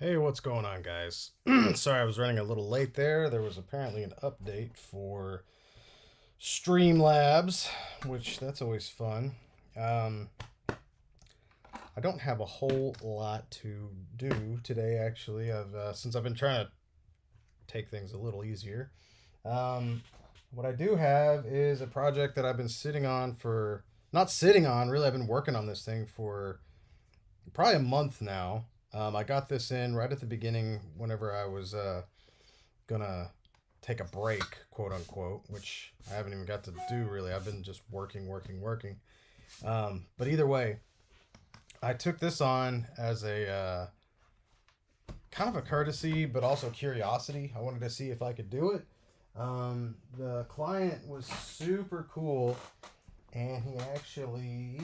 Hey, what's going on, guys? Sorry, I was running a little late there. There was apparently an update for Streamlabs, which that's always fun. Um, I don't have a whole lot to do today, actually. Since I've been trying to take things a little easier. Um, what I do have is a project that I've been sitting on for not sitting on, really. I've been working on this thing for probably a month now. I got this in right at the beginning whenever I was gonna take a break, quote unquote, which I haven't even got to do really. I've been just working, working, working. But either way, I took this on as a kind of a courtesy, but also curiosity. I wanted to see if I could do it. The client was super cool, and he actually.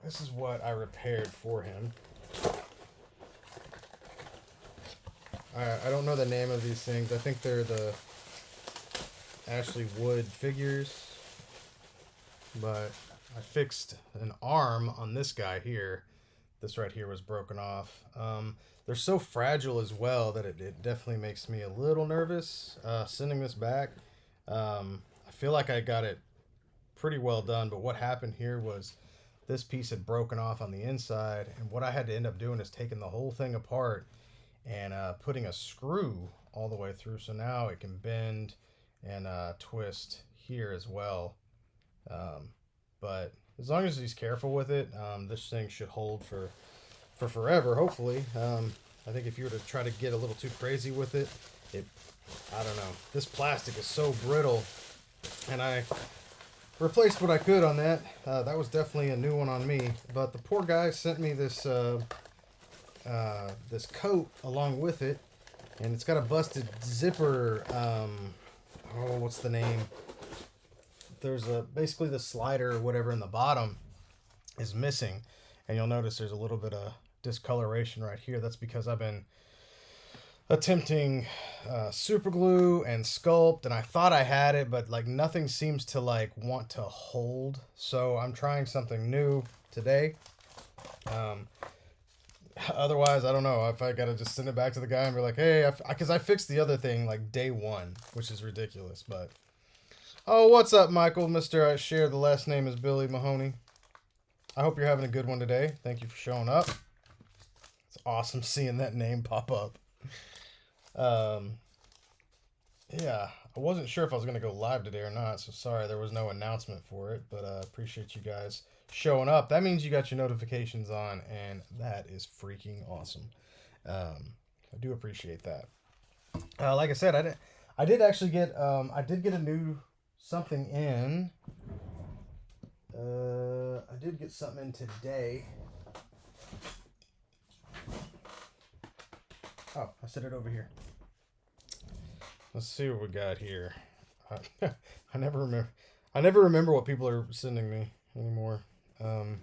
This is what I repaired for him. I don't know the name of these things. I think they're the Ashley Wood figures. But I fixed an arm on this guy here. This right here was broken off. They're so fragile as well that it definitely makes me a little nervous sending this back. I feel like I got it pretty well done, but what happened here was this piece had broken off on the inside, and what I had to end up doing is taking the whole thing apart and putting a screw all the way through, so now it can bend and twist here as well. But as long as he's careful with it, this thing should hold for forever, hopefully. I think if you were to try to get a little too crazy with it, I don't know. This plastic is so brittle, and I replaced what I could on that. That was definitely a new one on me. But the poor guy sent me this this coat along with it, and it's got a busted zipper. What's the name? There's basically the slider or whatever in the bottom is missing, and you'll notice there's a little bit of discoloration right here. That's because I've been attempting super glue and sculpt, and I thought I had it, but like nothing seems to like want to hold, so I'm trying something new today. Otherwise, I don't know if I gotta just send it back to the guy and be like, hey, because I fixed the other thing like day one, which is ridiculous. But oh, what's up, Michael? Mr. I share the last name is Billy Mahoney. I hope you're having a good one today. Thank you for showing up. It's awesome seeing that name pop up. Yeah, I wasn't sure if I was going to go live today or not, so sorry there was no announcement for it, but appreciate you guys showing up. That means you got your notifications on, and that is freaking awesome. I do appreciate that. Like I said, I did actually get I did get a new something in. I did get something in today. Oh, I set it over here. Let's see what we got here. I never remember. I never remember what people are sending me anymore. A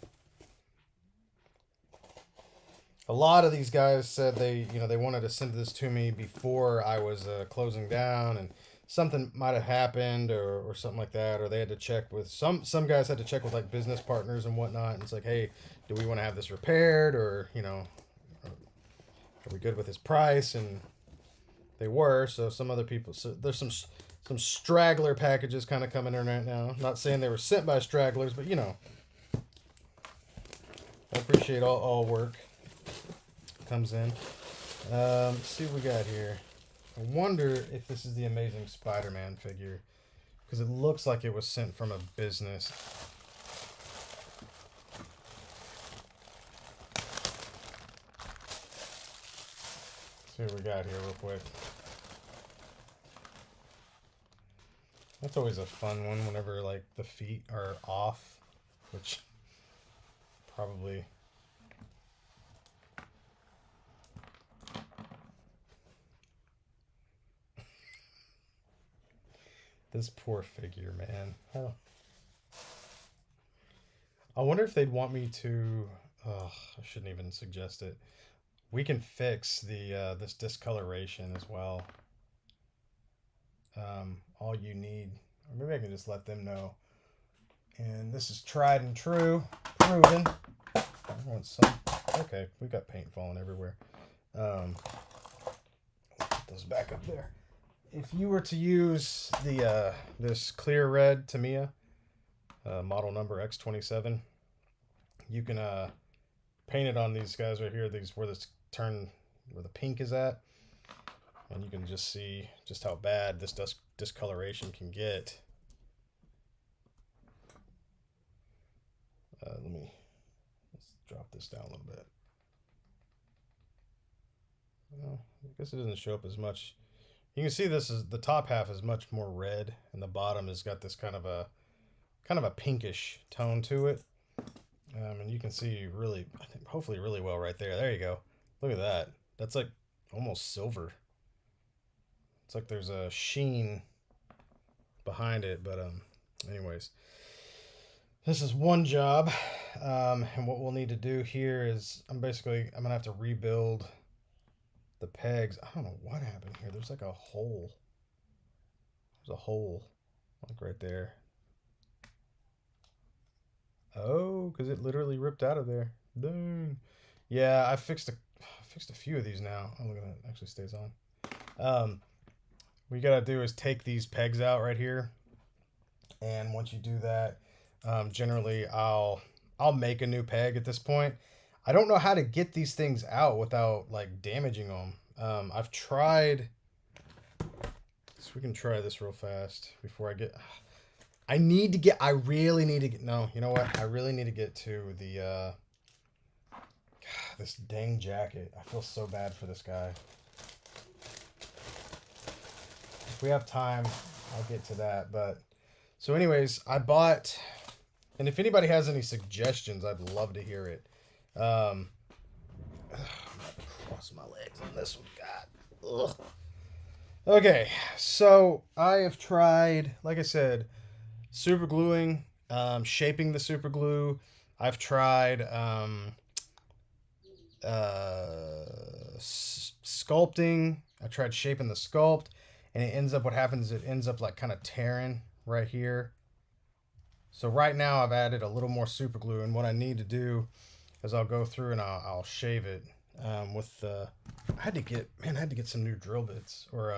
lot of these guys said they wanted to send this to me before I was closing down, and something might have happened or something like that, or they had to check with some guys had to check with like business partners and whatnot. And it's like, hey, do we want to have this repaired, or are we good with his price? And they were. So some other people. So there's some straggler packages kind of coming in right now. Not saying they were sent by stragglers, but I appreciate all work comes in. Let's see what we got here. I wonder if this is the Amazing Spider-Man figure, because it looks like it was sent from a business. See what we got here real quick. That's always a fun one whenever like the feet are off, which probably this poor figure, man. Oh. I wonder if they'd want me to I shouldn't even suggest it. We can fix the this discoloration as well. All you need, or maybe I can just let them know. And this is tried and true, proven. I want some. okay. We got paint falling everywhere. Put those back up there. If you were to use the this clear red Tamiya, model number X27, you can paint it on these guys right here. These where the pink is at, and you can just see just how bad this discoloration can get. Let's drop this down a little bit. Well, I guess it doesn't show up as much. You can see the top half is much more red, and the bottom has got this kind of a pinkish tone to it. And you can see really, I think, hopefully really well right there. There you go. Look at that. That's like almost silver. It's like there's a sheen behind it, but anyways, this is one job, and what we'll need to do here is I'm gonna have to rebuild the pegs. I don't know what happened here. There's like a hole. There's a hole like right there. Oh, because it literally ripped out of there. Dang. Yeah, I fixed a few of these now. Oh, look at that. It actually stays on. What you gotta do is take these pegs out right here, and once you do that, generally I'll make a new peg at this point. I don't know how to get these things out without like damaging them. I've tried. So we can try this real fast before I get. I really need to get. No, you know what? I really need to get to the. This dang jacket. I feel so bad for this guy. If we have time, I'll get to that. But so, anyways, I bought. And if anybody has any suggestions, I'd love to hear it. I'm gonna cross my legs on this one. God. Ugh. Okay, so I have tried, like I said, super gluing, shaping the super glue. I've tried sculpting. I tried shaping the sculpt, and it ends up, what happens is it ends up like kind of tearing right here. So right now I've added a little more super glue, and what I need to do is I'll go through and I'll shave it with I had to get some new drill bits or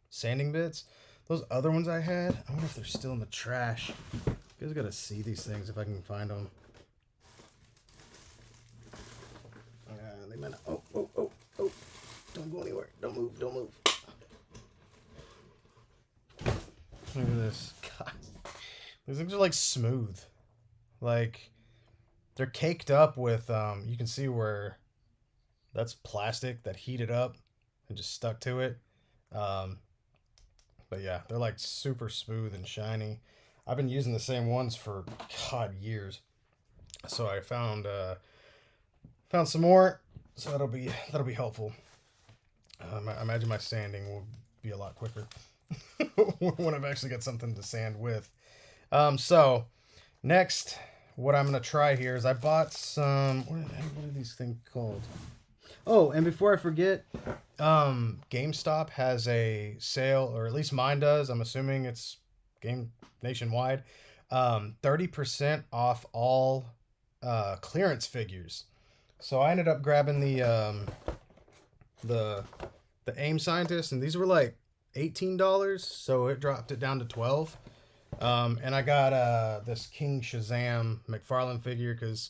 sanding bits. Those other ones I had, I wonder if they're still in the trash. You guys gotta see these things if I can find them. They might not. Oh! Don't go anywhere. Don't move. Look at this. God. These things are like smooth. Like they're caked up with you can see where that's plastic that heated up and just stuck to it. But yeah, they're like super smooth and shiny. I've been using the same ones for years. So I found some more, so that'll be helpful. I imagine my sanding will be a lot quicker when I've actually got something to sand with. So next, what I'm gonna try here is I bought some. What are these things called? Oh, and before I forget, GameStop has a sale, or at least mine does. I'm assuming it's nationwide. 30% off all clearance figures. So I ended up grabbing the AIM Scientist, and these were like $18, so it dropped it down to $12. And I got this King Shazam McFarlane figure because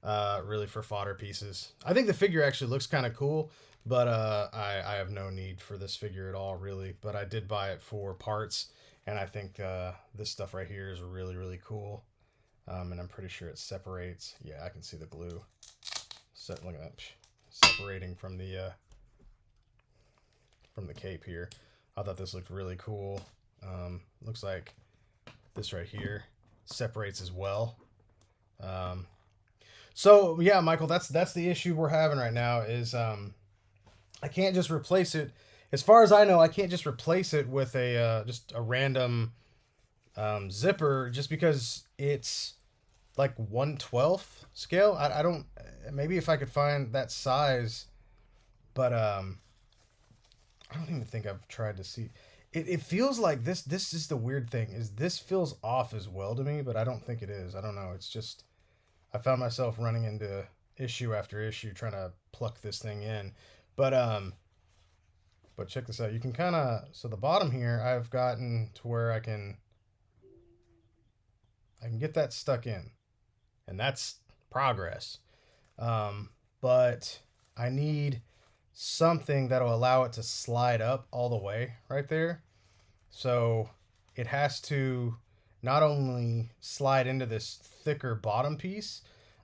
really for fodder pieces. I think the figure actually looks kind of cool, but I have no need for this figure at all, really. But I did buy it for parts, and I think this stuff right here is really, really cool. And I'm pretty sure it separates. Yeah, I can see the glue. Look at that, separating from the cape here. I thought this looked really cool. Looks like this right here separates as well. So yeah, Michael, that's the issue we're having right now is I can't just replace it. As far as I know, I can't just replace it with just a random zipper just because it's like 1/12 scale. I don't, maybe if I could find that size, but I don't even think I've tried to see. It feels like this is the weird thing, is this feels off as well to me, but I don't think it is. I don't know. It's just I found myself running into issue after issue trying to pluck this thing in. But check this out. You can kind of, so the bottom here, I've gotten to where I can get that stuck in, and that's progress. But I need something that'll allow it to slide up all the way right there. So it has to not only slide into this thicker bottom piece,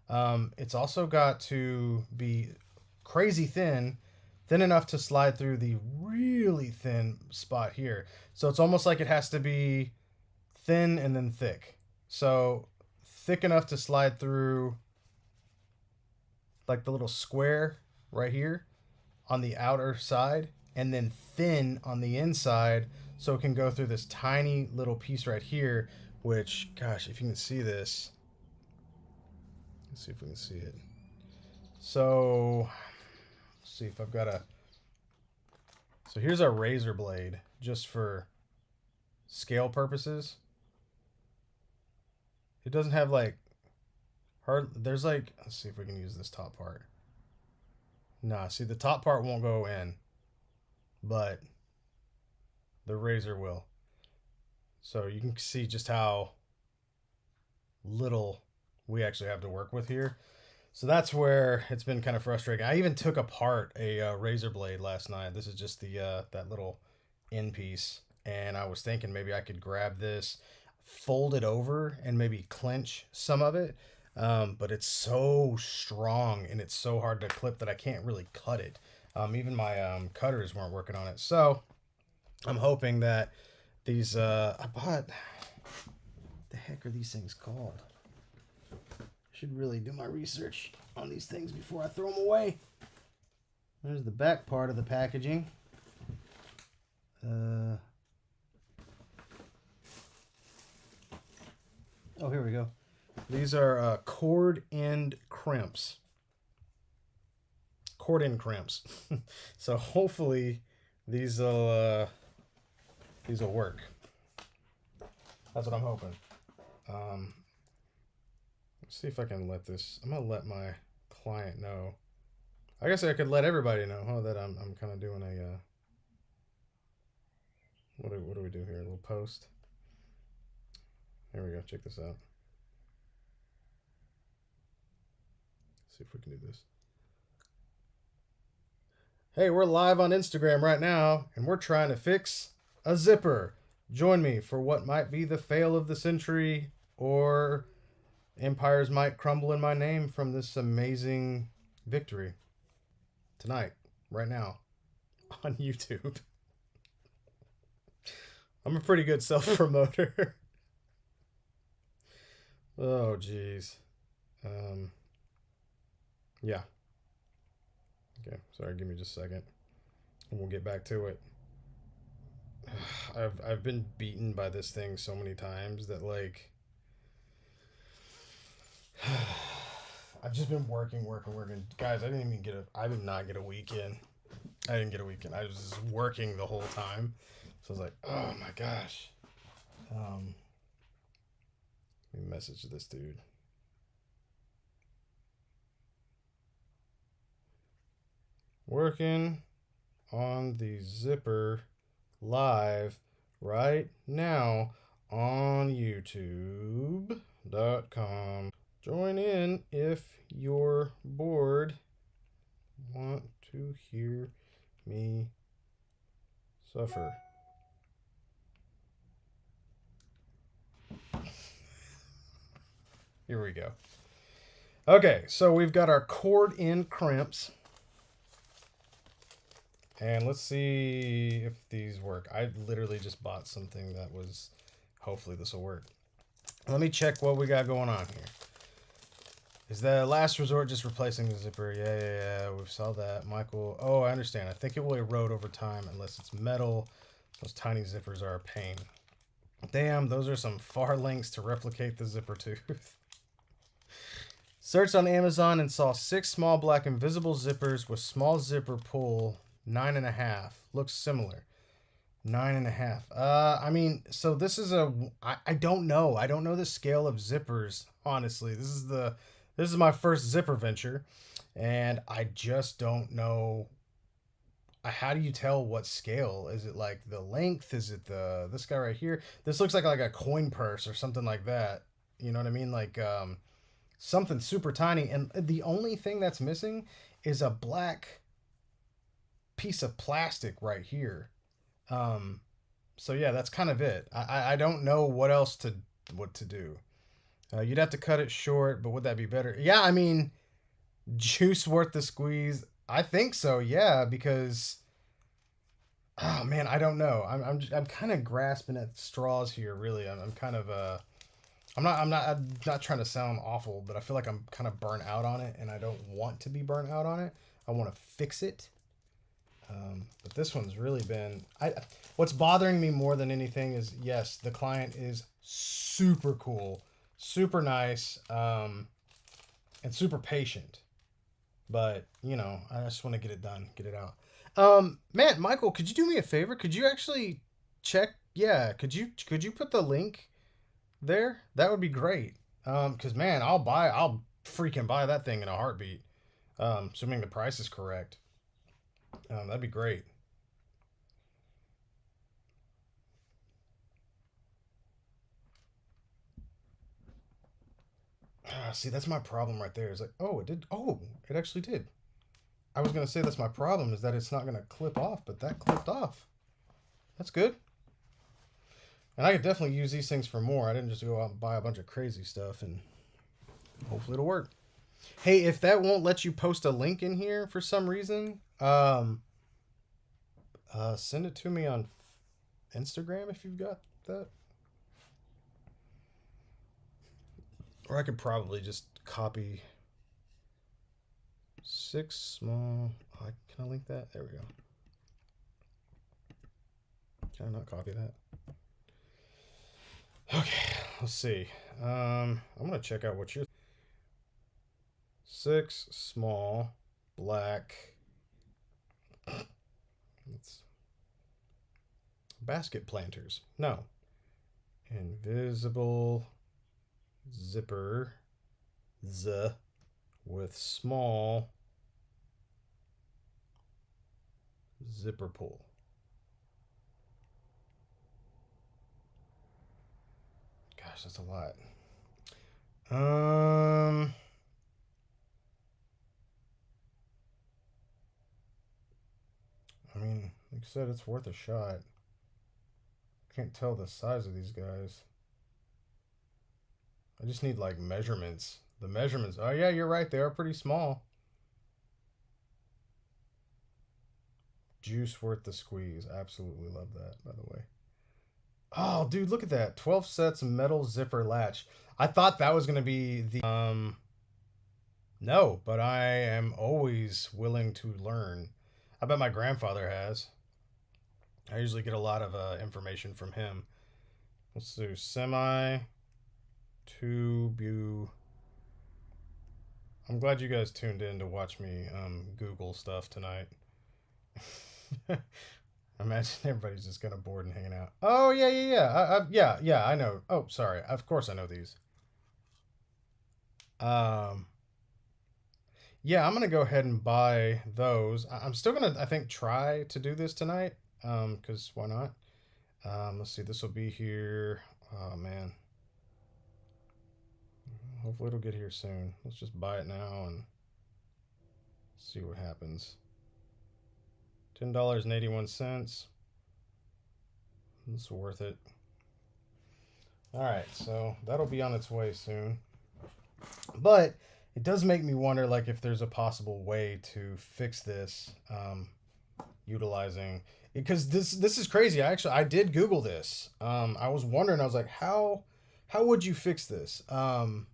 it's also got to be crazy thin, thin enough to slide through the really thin spot here. So it's almost like it has to be thin and then thick. So thick enough to slide through like the little square right here on the outer side, and then thin on the inside so it can go through this tiny little piece right here, which, gosh, if you can see this, let's see if we can see it. So let's see if I've got a, so here's our razor blade just for scale purposes. It doesn't have like hard, there's like, let's see if we can use this top part. Nah, see, the top part won't go in, but the razor will. So you can see just how little we actually have to work with here. So that's where it's been kind of frustrating. I even took apart a razor blade last night. This is just the that little end piece, and I was thinking maybe I could grab this, fold it over, and maybe clench some of it. But it's so strong and it's so hard to clip that I can't really cut it. Even my cutters weren't working on it. So I'm hoping that these, I bought, the heck are these things called? I should really do my research on these things before I throw them away. There's the back part of the packaging. Oh, here we go. These are cord end crimps. Cord end crimps. So hopefully these will work. That's what I'm hoping. Let's see if I can let this. I'm gonna let my client know. I guess I could let everybody know, huh, that I'm kind of doing a. What do we do here? A little post. Here we go. Check this out. See if we can do this. Hey, we're live on Instagram right now, and we're trying to fix a zipper. Join me for what might be the fail of the century, or empires might crumble in my name from this amazing victory. Tonight, right now, on YouTube. I'm a pretty good self-promoter. Oh, geez. Yeah. Okay, sorry, give me just a second. And we'll get back to it. I've been beaten by this thing so many times that, like, I've just been working. Guys, I did not get a weekend. I didn't get a weekend. I was just working the whole time. So I was like, oh my gosh. Let me message this dude. Working on the zipper live right now on youtube.com. Join in if you're bored. Want to hear me suffer. Here we go. Okay, so we've got our cord end crimps. And let's see if these work. I literally just bought something that was, hopefully this will work. Let me check what we got going on here. Is the last resort just replacing the zipper? Yeah, we saw that. Michael, oh, I understand. I think it will erode over time unless it's metal. Those tiny zippers are a pain. Damn, those are some far lengths to replicate the zipper tooth. Searched on Amazon and saw 6 small black invisible zippers with small zipper pull 9.5. Looks similar. 9.5. I mean, so this is I don't know. I don't know the scale of zippers, honestly. This This is my first zipper venture, and I just don't know. How do you tell what scale? Is it like the length? Is it the this guy right here? This looks like a coin purse or something like that. You know what I mean? Like something super tiny. And the only thing that's missing is a black piece of plastic right here. Um, so yeah, that's kind of it. I don't know what to do. You'd have to cut it short, but would that be better? Yeah, I mean, juice worth the squeeze. I think so. Yeah, because oh man, I don't know. I'm kind of grasping at straws here. Really, I'm kind of I'm not trying to sound awful, but I feel like I'm kind of burnt out on it, and I don't want to be burnt out on it. I want to fix it. But this one's really been what's bothering me more than anything is yes, the client is super cool, super nice, and super patient. But you know, I just want to get it done, get it out. Man, Michael, could you do me a favor? Could you actually check? Yeah, could you put the link there? That would be great. Cause man, I'll freaking buy that thing in a heartbeat. Assuming the price is correct. That'd be great. See, that's my problem right there. It's like, oh, it did. Oh, it actually did. I was gonna say that's my problem is that it's not gonna clip off, but that clipped off. That's good. And I could definitely use these things for more. I didn't just go out and buy a bunch of crazy stuff, and hopefully it'll work. Hey, if that won't let you post a link in here for some reason, send it to me on Instagram if you've got that. Or I could probably just copy six small. Oh, can I link that? There we go. Can I not copy that? Okay, let's see. I'm gonna check out what you're. Six small black. It's basket planters. No. Invisible zipper with small zipper pull. Gosh, that's a lot. I mean, like I said, it's worth a shot. Can't tell the size of these guys. I just need like measurements. The measurements. Oh yeah, you're right. They are pretty small. Juice worth the squeeze. Absolutely love that, by the way. Oh, dude, look at that. 12 sets metal zipper latch. I thought that was going to be the no, but I am always willing to learn. I bet my grandfather has. I usually get a lot of information from him. Let's do semi tubu. I'm glad you guys tuned in to watch me Google stuff tonight. Imagine everybody's just kind of bored and hanging out. Oh yeah. I know. Oh, sorry. Of course I know these. Um, yeah, I'm gonna go ahead and buy those. I'm still gonna, I think, try to do this tonight. Cause why not? Let's see. This will be here. Oh man. Hopefully it'll get here soon. Let's just buy it now and see what happens. $10.81. It's worth it. All right, so that'll be on its way soon. But it does make me wonder, like, if there's a possible way to fix this, utilizing because this is crazy. I did Google this. I was wondering. I was like, how would you fix this? How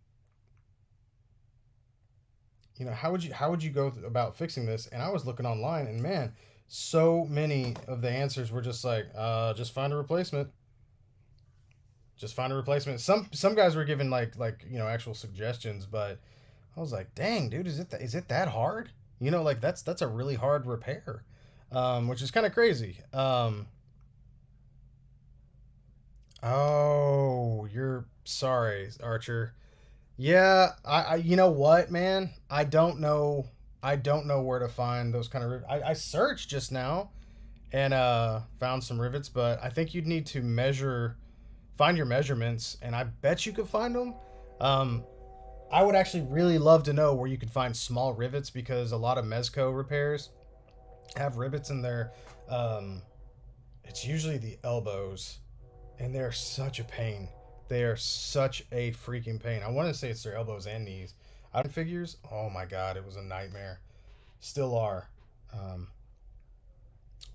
would you go about fixing this? And I was looking online, and man, so many of the answers were just like, just find a replacement. Just find a replacement. Some guys were given actual suggestions, but I was like, dang, dude, is it that hard? Like that's a really hard repair, which is kind of crazy. Oh, you're sorry, Archer. Yeah, you know what, man? I don't know where to find those kind of rivets. I searched just now and found some rivets, but I think you'd need to find your measurements, and I bet you could find them. Um, I would actually really love to know where you could find small rivets because a lot of Mezco repairs have rivets in their. Um, it's usually the elbows, and they're such a pain. They are such a freaking pain. I want to say it's their elbows and knees. Out figures, oh my god, it was a nightmare. Still are, um,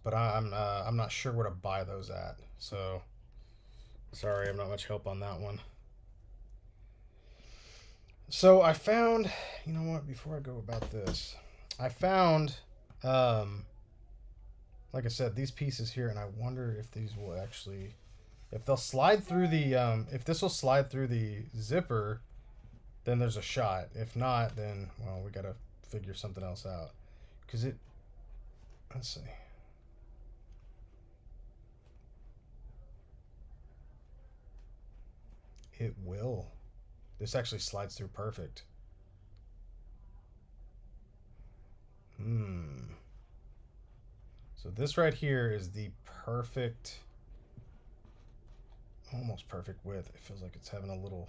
but I'm not sure where to buy those at. So sorry, I'm not much help on that one. So I found, you know what? Before I go about this, I found, um, like I said, these pieces here, and I wonder if these will actually, if they'll slide through the, if this will slide through the zipper, then there's a shot. If not, then well, we gotta figure something else out. Cause it, let's see, it will. This actually slides through perfect. Hmm. So this right here is the perfect, almost perfect width. It feels like it's having a little.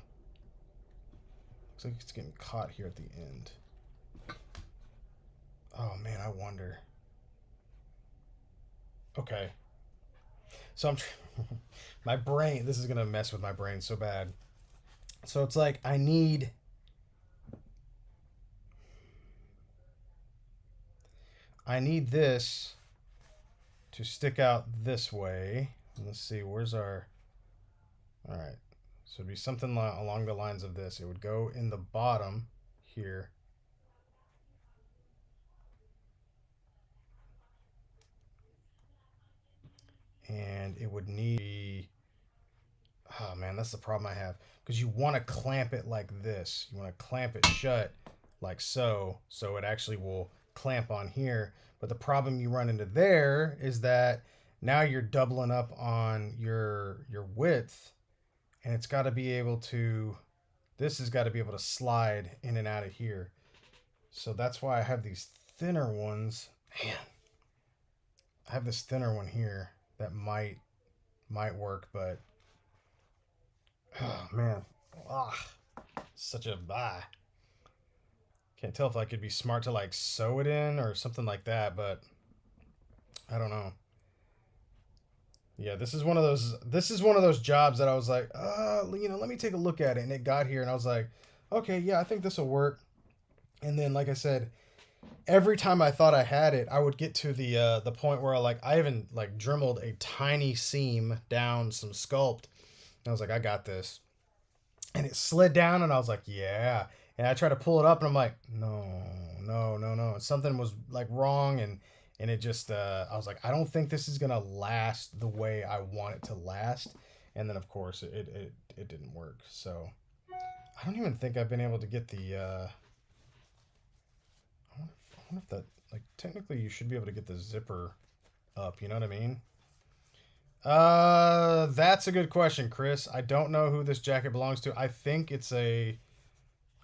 Looks like it's getting caught here at the end. Oh man, I wonder. Okay, so I'm. My brain. This is gonna mess with my brain so bad. So it's like I need this to stick out this way. Let's see. Where's our? All right. So it'd be something along the lines of this. It would go in the bottom here. And it would need. Oh man, that's the problem I have. Because you want to clamp it like this. You want to clamp it shut like so. So it actually will clamp on here. But the problem you run into there is that now you're doubling up on your width. And it's got to be able to. This has got to be able to slide in and out of here. So that's why I have these thinner ones. Man, I have this thinner one here that might work, but oh man, ah, such a Can't tell if I could be smart to like sew it in or something like that, but I don't know. Yeah, this is one of those. This is one of those jobs that I was like, let me take a look at it, and it got here, and I was like, okay, yeah, I think this will work. And then, like I said, every time I thought I had it, I would get to the point where I even like dremeled a tiny seam down some sculpt, and I was like, I got this, and it slid down, and I was like, yeah. And I tried to pull it up, and I'm like, no, no, no, no. Something was like wrong, and it just I was like, I don't think this is gonna last the way I want it to last. And then of course it didn't work. So I don't even think I've been able to get the. I wonder if that like technically you should be able to get the zipper up. You know what I mean? That's a good question, Chris. I don't know who this jacket belongs to. I think it's an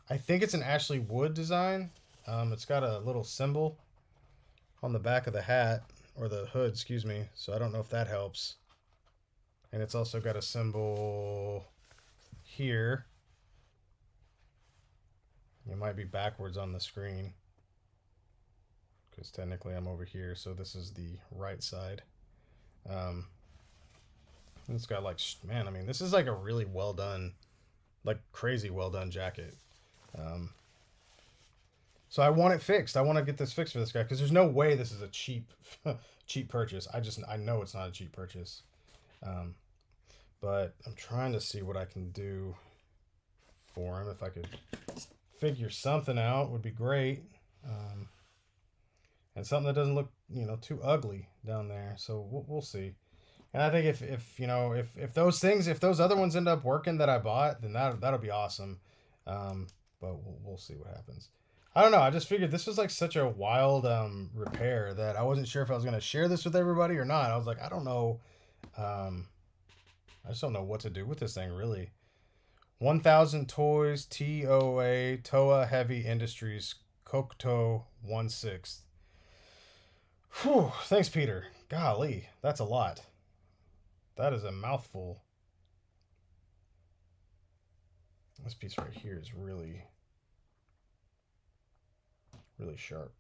Ashley Wood design. It's got a little symbol on the back of the hat or the hood, excuse me. So I don't know if that helps. And it's also got a symbol here. It might be backwards on the screen because technically I'm over here, so this is the right side. Um, it's got like, man, I mean, this is like a really well done, like crazy well done jacket. Um, so I want it fixed. I want to get this fixed for this guy because there's no way this is a cheap, cheap purchase. I know it's not a cheap purchase. Um, but I'm trying to see what I can do for him. If I could figure something out, would be great. And something that doesn't look, too ugly down there. So we'll see. And I think if those things, if those other ones end up working that I bought, then that'll be awesome. But we'll see what happens. I don't know. I just figured this was like such a wild repair that I wasn't sure if I was gonna share this with everybody or not. I was like, I don't know. I just don't know what to do with this thing really. 1000 Toys TOA Heavy Industries Cocteau 1/6. Whew, thanks, Peter. Golly, that's a lot. That is a mouthful. This piece right here is really, really sharp.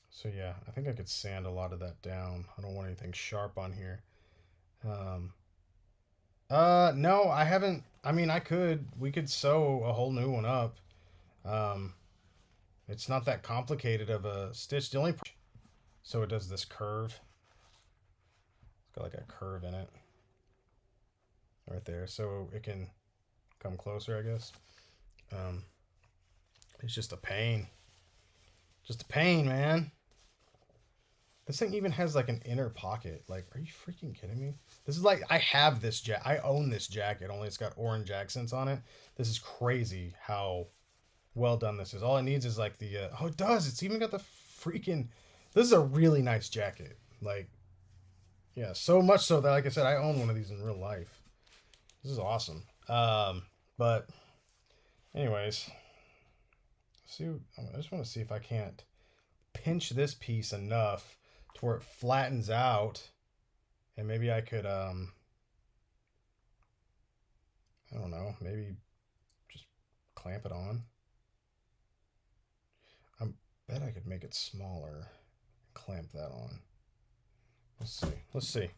So yeah, I think I could sand a lot of that down. I don't want anything sharp on here. No, I haven't. I mean, I could. We could sew a whole new one up. Um, it's not that complicated of a stitch. The only so it does this curve. It's got like a curve in it, right there, so it can come closer, I guess. Um, it's just a pain. Just a pain, man. This thing even has like an inner pocket. Like, are you freaking kidding me? This is like, I have this jacket. I own this jacket, only it's got orange accents on it. This is crazy how well done this is. All it needs is like the, oh, it does. It's even got the freaking, this is a really nice jacket. Like, yeah, so much so that, like I said, I own one of these in real life. This is awesome. But anyways, see, I just want to see if I can't pinch this piece enough to where it flattens out, and maybe I could I don't know, maybe just clamp it on. I bet I could make it smaller and clamp that on. Let's see.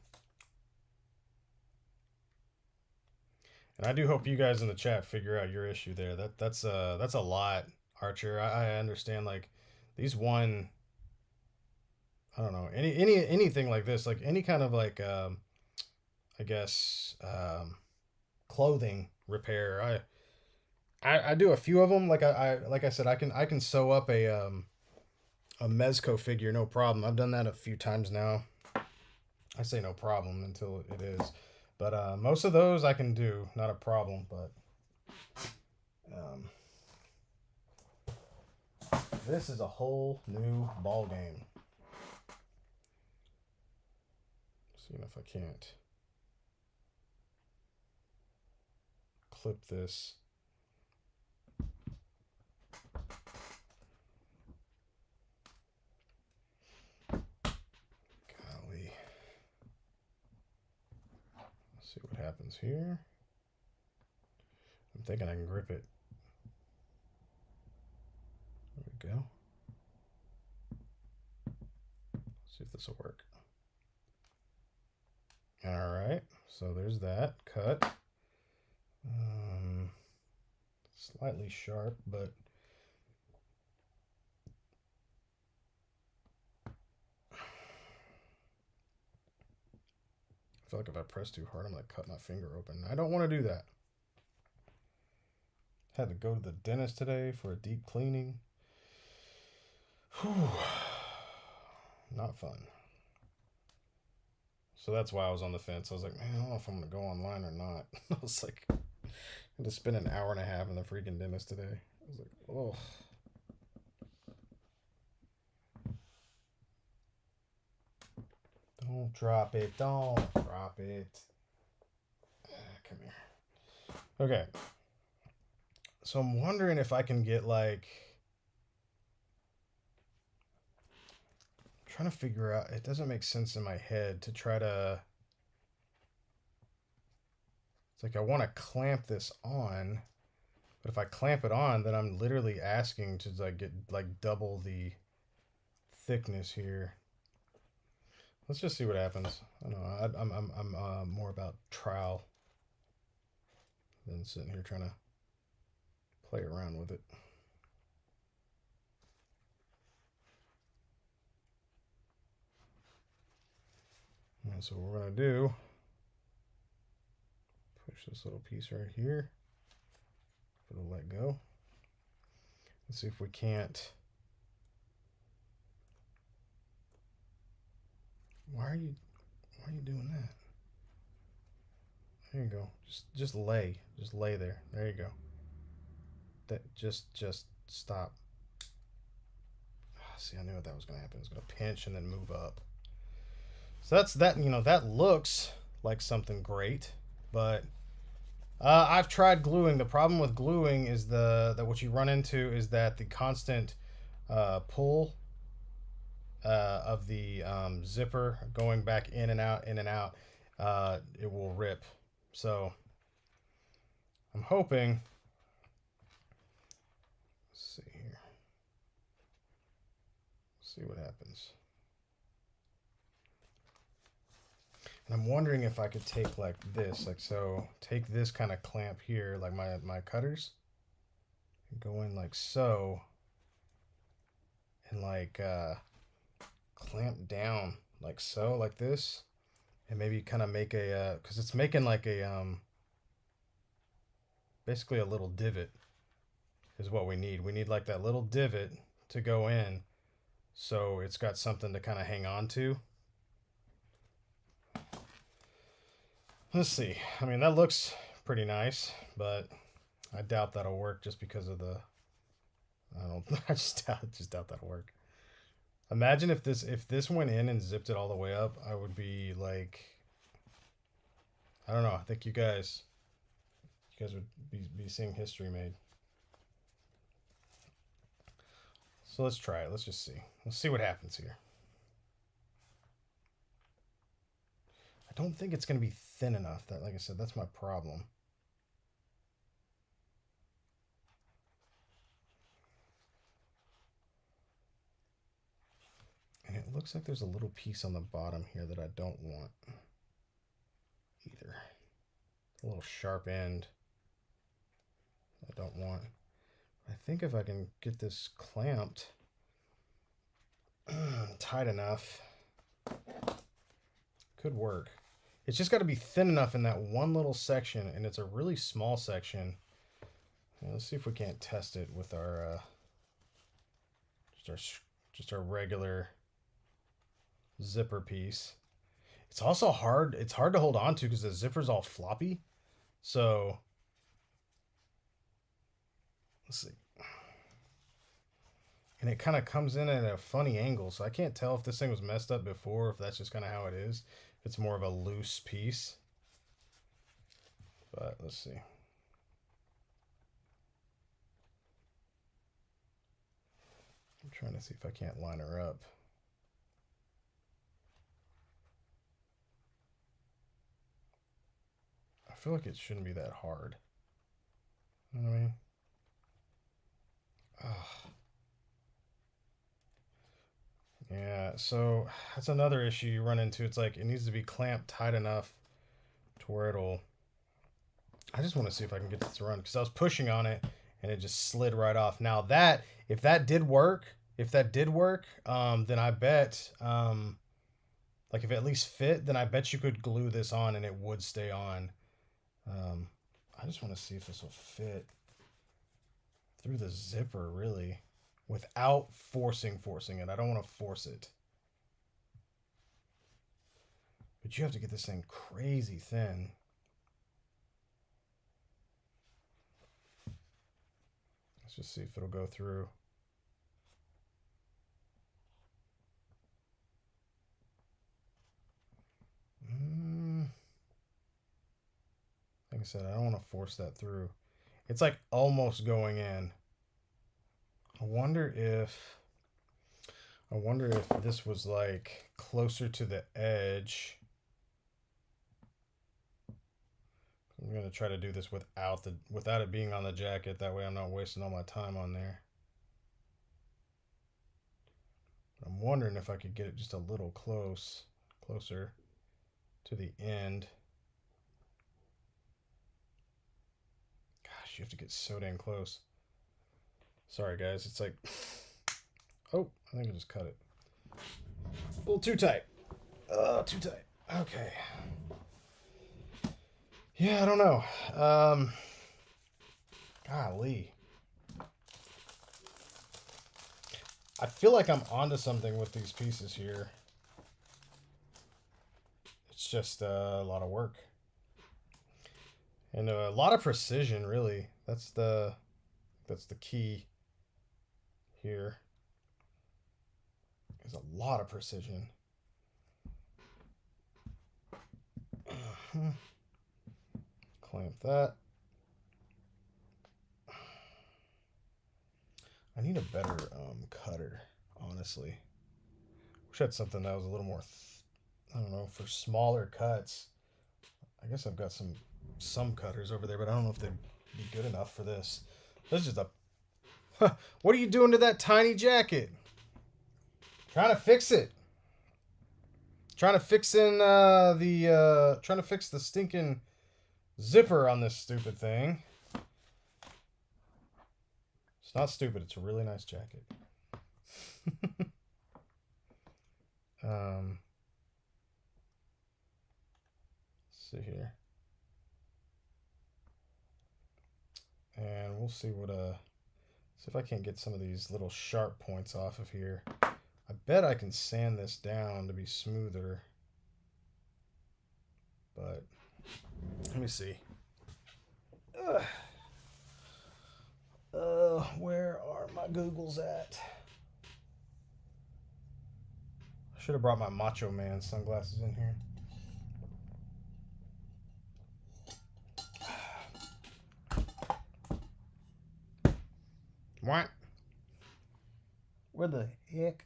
And I do hope you guys in the chat figure out your issue there. That's a lot, Archer. I understand, like, these one, I don't know, anything like this, like any kind of like I guess clothing repair. I do a few of them. Like like I said, I can sew up a Mezco figure, no problem. I've done that a few times now. I say no problem until it is, but most of those I can do, not a problem. But this is a whole new ball game. Seeing if I can't clip this. Golly. Let's see what happens here. I'm thinking I can grip it. There we go. Let's see if this will work. All right, so there's that cut. Slightly sharp, but I feel like if I press too hard, I'm gonna cut my finger open. I don't want to do that. Had to go to the dentist today for a deep cleaning. Whew. Not fun. So that's why I was on the fence. I was like, man, I don't know if I'm gonna go online or not. I was like, I had to spend an hour and a half in the freaking dentist today. I was like, oh. Don't drop it. Don't drop it. Come here. Okay. So I'm wondering if I can get like, I'm trying to figure out, it doesn't make sense in my head to try to, it's like I want to clamp this on, but if I clamp it on, then I'm literally asking to like get like double the thickness here. Let's just see what happens. I don't know. I'm more about trial than sitting here trying to play around with it. And so what we're gonna do, push this little piece right here. It'll let go. Let's see if we can't. Why are you doing that? There you go. Just lay there. There you go. That just stop. See, I knew what that was going to happen. It was going to pinch and then move up. So that's that. You know, that looks like something great, but I've tried gluing. The problem with gluing is that what you run into is that the constant pull of the zipper going back in and out, it will rip. So I'm hoping. Let's see here. See what happens. And I'm wondering if I could take like this, like so, take this kind of clamp here, like my cutters, and go in like so, and like clamp down like so, like this, and maybe kind of make a, because it's making like a, basically a little divot is what we need. We need like that little divot to go in, so it's got something to kind of hang on to. Let's see. I mean, that looks pretty nice, but I doubt that'll work just because of the. I don't. I just doubt that'll work. Imagine if this went in and zipped it all the way up, I would be like. I don't know. I think you guys would be seeing history made. So let's try it. Let's just see. Let's see what happens here. I don't think it's going to be thin enough. That, like I said, that's my problem. And it looks like there's a little piece on the bottom here that I don't want either. A little sharp end I don't want. I think if I can get this clamped tight enough, could work. It's just got to be thin enough in that one little section, and it's a really small section. Let's see if we can't test it with our just our regular zipper piece. It's also hard. It's hard to hold on to because the zipper's all floppy. So let's see. And it kind of comes in at a funny angle, so I can't tell if this thing was messed up before, or if that's just kind of how it is. It's more of a loose piece. But let's see. I'm trying to see if I can't line her up. I feel like it shouldn't be that hard. You know what I mean? Ugh. Yeah, so that's another issue you run into. It's like it needs to be clamped tight enough to where it'll. I just want to see if I can get this to run because I was pushing on it and it just slid right off. Now that if that did work, then I bet like if it at least fit, then I bet you could glue this on and it would stay on. I just want to see if this will fit through the zipper really without forcing it. I don't want to force it. But you have to get this thing crazy thin. Let's just see if it'll go through. Like I said, I don't want to force that through. It's like almost going in. I wonder if this was like closer to the edge. I'm gonna try to do this without it being on the jacket. That way I'm not wasting all my time on there. I'm wondering if I could get it just a little closer to the end. Gosh, you have to get so dang close. Sorry guys, it's like, oh, I think I just cut it. A little too tight. Too tight. Okay. Yeah, I don't know. Golly. I feel like I'm onto something with these pieces here. It's just a lot of work. And a lot of precision, really. That's the key here. is a lot of precision. Clamp that. I need a better cutter, honestly. Wish I had something that was a little more, I don't know, for smaller cuts. I guess I've got some cutters over there, but I don't know if they'd be good enough for this. This is just a... What are you doing to that tiny jacket? Trying to fix it. Trying to fix the stinking zipper on this stupid thing. It's not stupid. It's a really nice jacket. Let's see here. And we'll see see if I can't get some of these little sharp points off of here. I bet I can sand this down to be smoother. But let me see. Where are my Googles at? I should have brought my Macho Man sunglasses in here. What? Where the heck?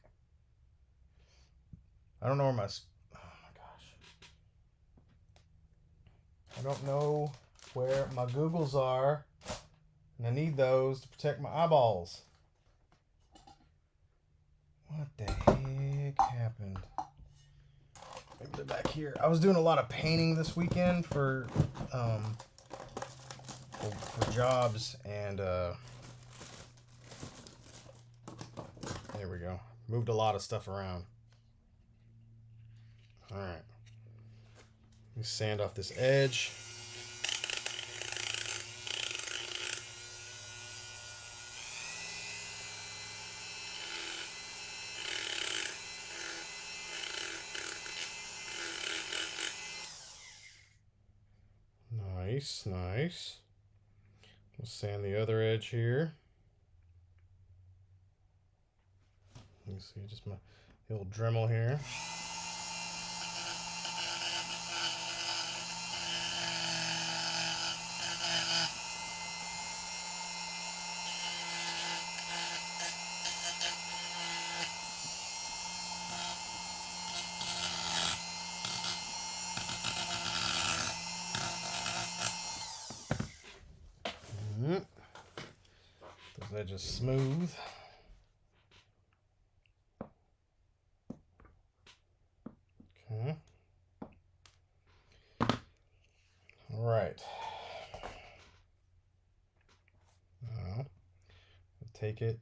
I don't know where my... Oh my gosh. I don't know where my Googles are. And I need those to protect my eyeballs. What the heck happened? Maybe they're back here. I was doing a lot of painting this weekend for jobs, and there we go. Moved a lot of stuff around. All right. Let me sand off this edge. Nice, nice. We'll sand the other edge here. You can see just my little Dremel here. Those edges smooth. Okay. All right. Now, take it.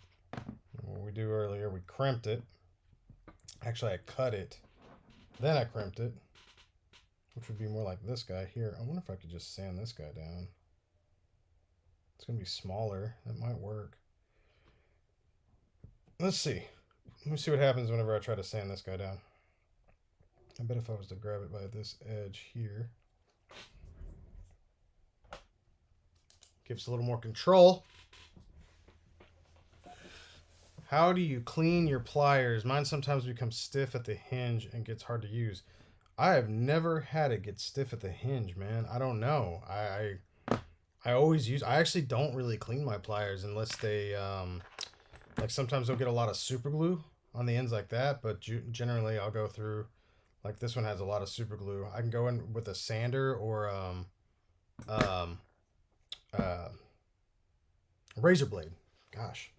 What we do earlier, we crimped it. Actually, I cut it. Then I crimped it, which would be more like this guy here. I wonder if I could just sand this guy down. It's going to be smaller. That might work. Let's see. Let me see what happens whenever I try to sand this guy down. I bet if I was to grab it by this edge here, gives a little more control. How do you clean your pliers? Mine sometimes becomes stiff at the hinge and gets hard to use. I have never had it get stiff at the hinge, man. I don't know. I always use... I actually don't really clean my pliers unless they... like sometimes they'll get a lot of super glue on the ends like that, but generally I'll go through... Like this one has a lot of super glue. I can go in with a sander or razor blade. Gosh.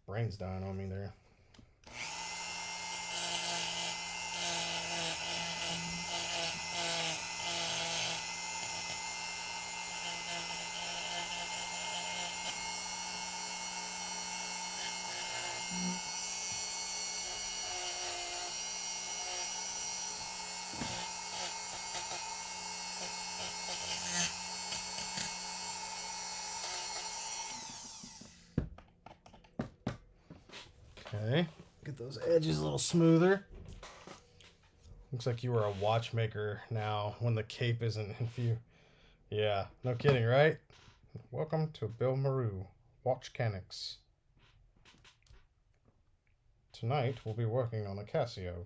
Brain's dying on me there. Okay, get those edges a little smoother. Looks like you were a watchmaker now when the cape isn't in view. Yeah, no kidding, right? Welcome to Bill Maru, Watchcanics. Tonight we'll be working on a Casio,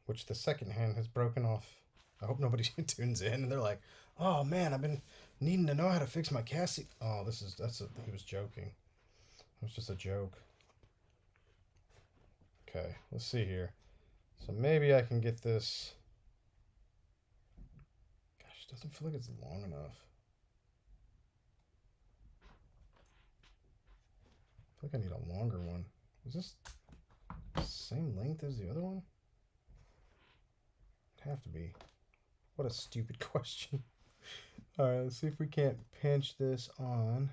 which the second hand has broken off. I hope nobody tunes in and they're like, "Oh man, I've been needing to know how to fix my Casio." Oh, he was joking. It was just a joke. Okay, let's see here. So maybe I can get this. Gosh, it doesn't feel like it's long enough. I feel like I need a longer one. Is this the same length as the other one? It'd have to be. What a stupid question. Alright, let's see if we can't pinch this on.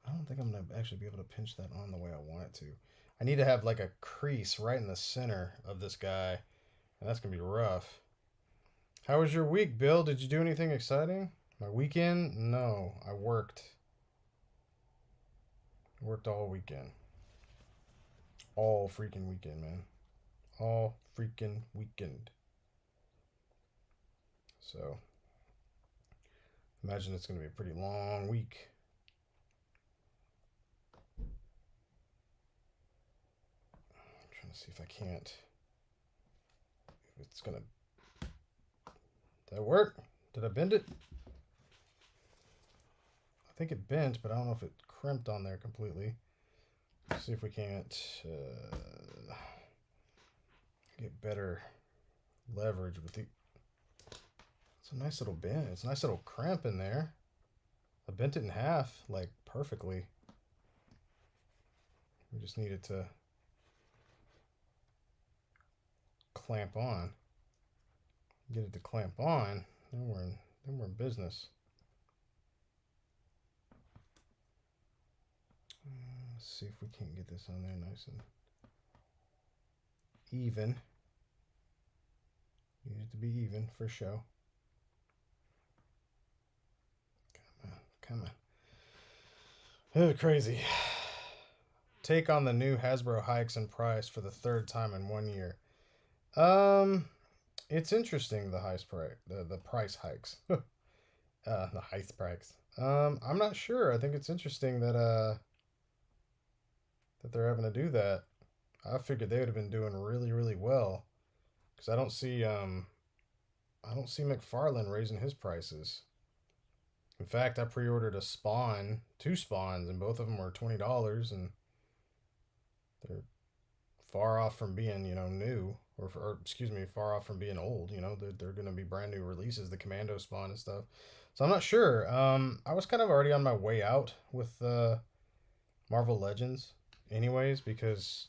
I don't think I'm going to actually be able to pinch that on the way I want it to. I need to have like a crease right in the center of this guy. And that's going to be rough. How was your week, Bill? Did you do anything exciting? My weekend? No, I worked. Worked all weekend. All freaking weekend, man. All freaking weekend. So, imagine it's going to be a pretty long week. I'm trying to see if I can't. If it's going to. Did that work? Did I bend it? I think it bent, but I don't know if it crimped on there completely. Let's see if we can't get better leverage with the. It's a nice little bend. It's a nice little cramp in there. I bent it in half, like perfectly. We just needed to clamp on. Get it to clamp on. Then we're in business. Let's see if we can't get this on there nice and even. Need it to be even for show. Come on. Oh, crazy. Take on the new Hasbro hikes in price for the third time in 1 year. It's interesting, the price hikes. The heist price. I'm not sure. I think it's interesting that they're having to do that. I figured they would have been doing really, really well, because I don't see McFarlane raising his prices. In fact, I pre-ordered two spawns, and both of them were $20, and they're far off from being, new, or excuse me, far off from being old. They're going to be brand new releases, the Commando spawn and stuff. So I'm not sure. I was kind of already on my way out with Marvel Legends, anyways, because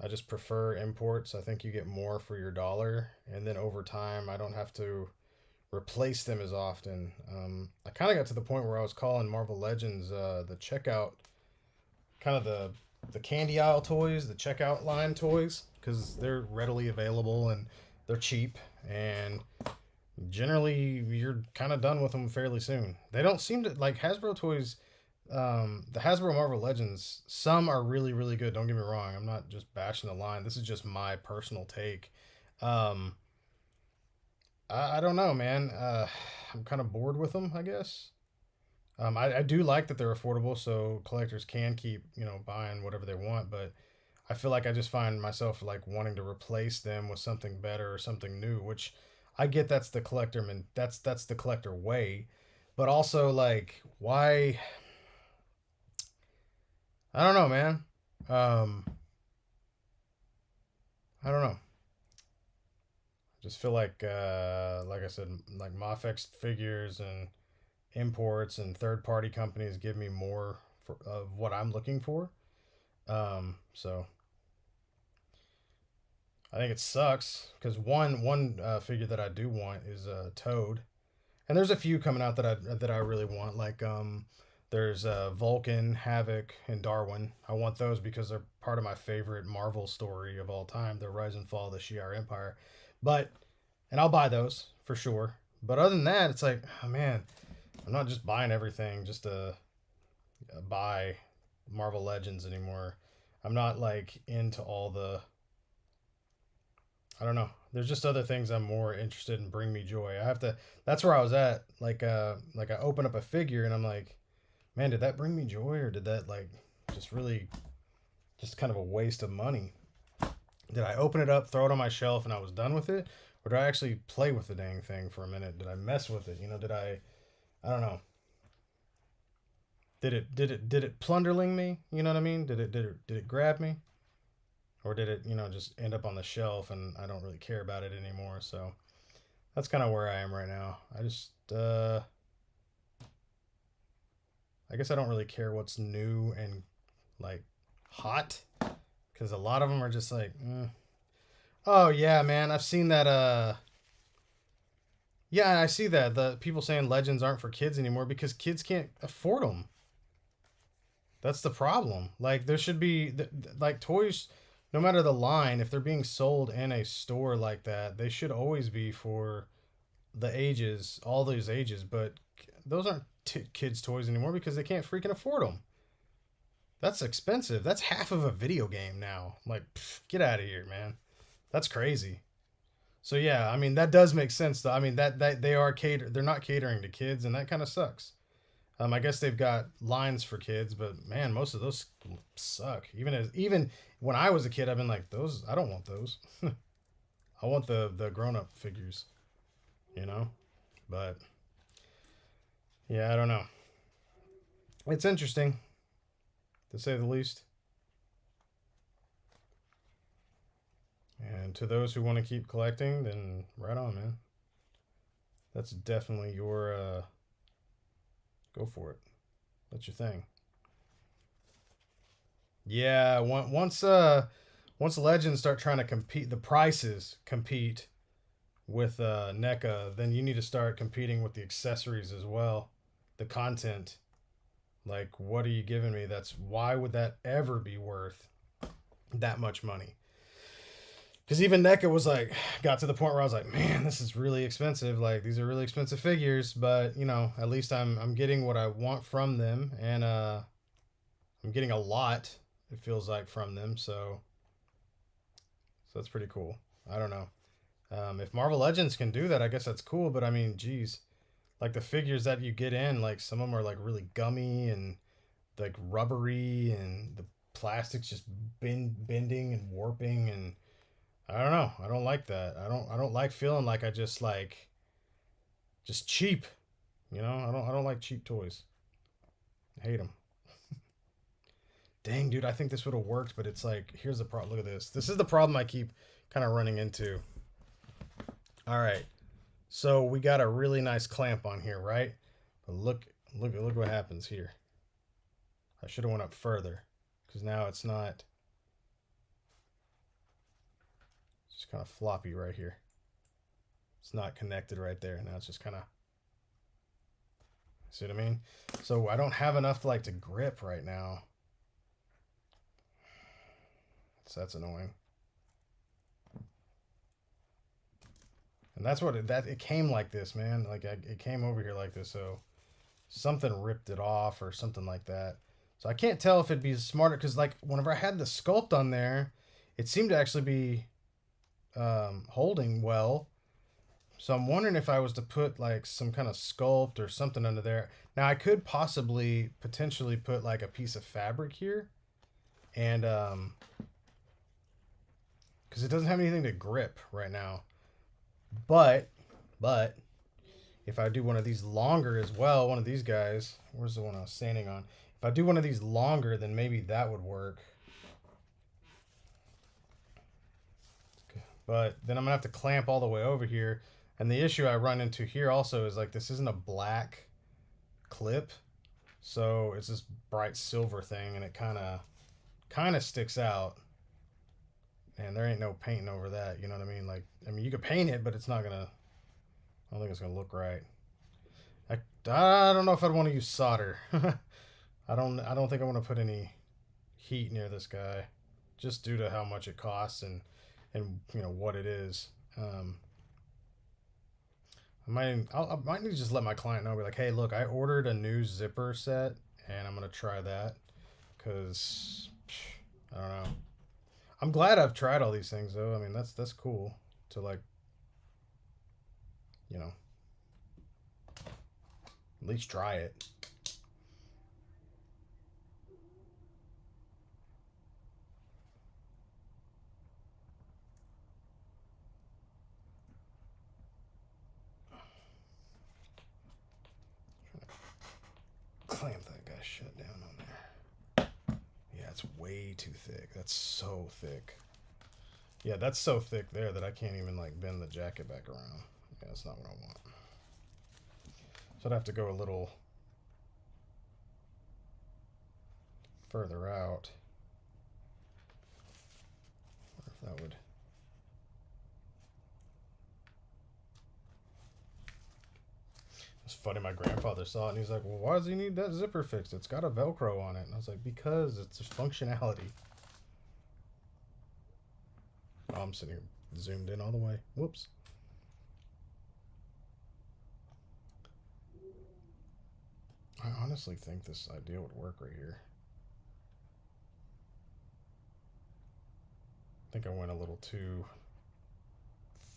I just prefer imports. I think you get more for your dollar, and then over time, I don't have to replace them as often. I kind of got to the point where I was calling Marvel Legends the checkout, kind of the candy aisle toys, the checkout line toys, because they're readily available and they're cheap, and generally you're kind of done with them fairly soon. They don't seem to, like Hasbro toys, the Hasbro Marvel Legends, some are really, really good. Don't get me wrong. I'm not just bashing the line. This is just my personal take. I don't know, man. I'm kind of bored with them, I guess. I do like that they're affordable, so collectors can keep, buying whatever they want. But I feel like I just find myself like wanting to replace them with something better or something new, which I get that's the collector that's the collector way. But also, like, why? I don't know, man. I don't know. Just feel like I said, like Mafex figures and imports and third party companies give me more of what I'm looking for. So I think it sucks because one figure that I do want is Toad, and there's a few coming out that I really want. Like there's Vulcan, Havoc, and Darwin. I want those because they're part of my favorite Marvel story of all time, the Rise and Fall of the Shi'ar Empire. And I'll buy those for sure. But other than that, it's like, oh man, I'm not just buying everything just to buy Marvel Legends anymore. I'm not like into all the. I don't know. There's just other things I'm more interested in bring me joy. I have to. That's where I was at. Like I open up a figure and I'm like, man, did that bring me joy or did that like just really, just kind of a waste of money. Did I open it up, throw it on my shelf, and I was done with it? Or did I actually play with the dang thing for a minute? Did I mess with it? You know, I don't know. Did it plunderling me? You know what I mean? Did it grab me? Or did it, just end up on the shelf and I don't really care about it anymore? So that's kind of where I am right now. I guess I don't really care what's new and like hot because a lot of them are just like, oh yeah, man, I've seen that. Yeah, I see that the people saying Legends aren't for kids anymore because kids can't afford them. That's the problem. Like there should be like toys, no matter the line, if they're being sold in a store like that, they should always be for the ages, all those ages. But those aren't kids' toys anymore because they can't freaking afford them. That's expensive. That's half of a video game now. Like, get out of here, man. That's crazy. So yeah, I mean that does make sense though. I mean that they are they're not catering to kids, and that kind of sucks. I guess they've got lines for kids, but man, most of those suck. Even when I was a kid, I've been like, those I don't want those. I want the grown up figures, you know. But yeah, I don't know. It's interesting to say the least. And to those who want to keep collecting, then right on, man. That's definitely your go for it. That's your thing. Yeah, once legends start trying to compete, the prices compete with NECA, then you need to start competing with the accessories as well, the content. Like, what are you giving me? Why would that ever be worth that much money? Because even NECA was like, got to the point where I was like, man, this is really expensive. Like, these are really expensive figures, but at least I'm getting what I want from them, and I'm getting a lot. It feels like from them, so that's pretty cool. I don't know. If Marvel Legends can do that, I guess that's cool. But I mean, geez, like the figures that you get in, like some of them are like really gummy and like rubbery, and the plastics just bending and warping, and I don't know. I don't like that. I don't like feeling like I just cheap. I don't like cheap toys. I hate them. Dang, dude, I think this would have worked, but it's like, here's the problem. Look at this. This is the problem I keep kind of running into. All right. So we got a really nice clamp on here, right? But look what happens here. I should have went up further because now it's not. It's just kind of floppy right here. It's not connected right there. Now it's just kind of. See what I mean? So I don't have enough to grip right now. So that's annoying. And that's what it came like this, man. Like it came over here like this, so something ripped it off or something like that. So I can't tell if it'd be smarter because like whenever I had the sculpt on there, it seemed to actually be holding well. So I'm wondering if I was to put like some kind of sculpt or something under there. Now I could potentially put like a piece of fabric here, and because it doesn't have anything to grip right now. But if I do one of these longer as well, one of these guys, where's the one I was standing on? If I do one of these longer, then maybe that would work. But then I'm gonna have to clamp all the way over here. And the issue I run into here also is like this isn't a black clip, so it's this bright silver thing, and it kind of sticks out. And there ain't no painting over that. You know what I mean? Like, I mean, you could paint it, but it's not gonna. I don't think it's gonna look right. I don't know if I'd want to use solder. I don't think I want to put any heat near this guy, just due to how much it costs and what it is. I might need to just let my client know, be like, hey, look, I ordered a new zipper set, and I'm gonna try that, cause I don't know. I'm glad I've tried all these things though. I mean, that's cool to like, you know, at least try it. That's way too thick. That's so thick. Yeah, that's so thick there that I can't even like bend the jacket back around. Yeah, that's not what I want. So I'd have to go a little further out. I wonder if that would... It's funny, my grandfather saw it and he's like, well, why does he need that zipper fixed? It's got a Velcro on it. And I was like, because it's a functionality. Oh, I'm sitting here zoomed in all the way. Whoops. I honestly think this idea would work right here. I think I went a little too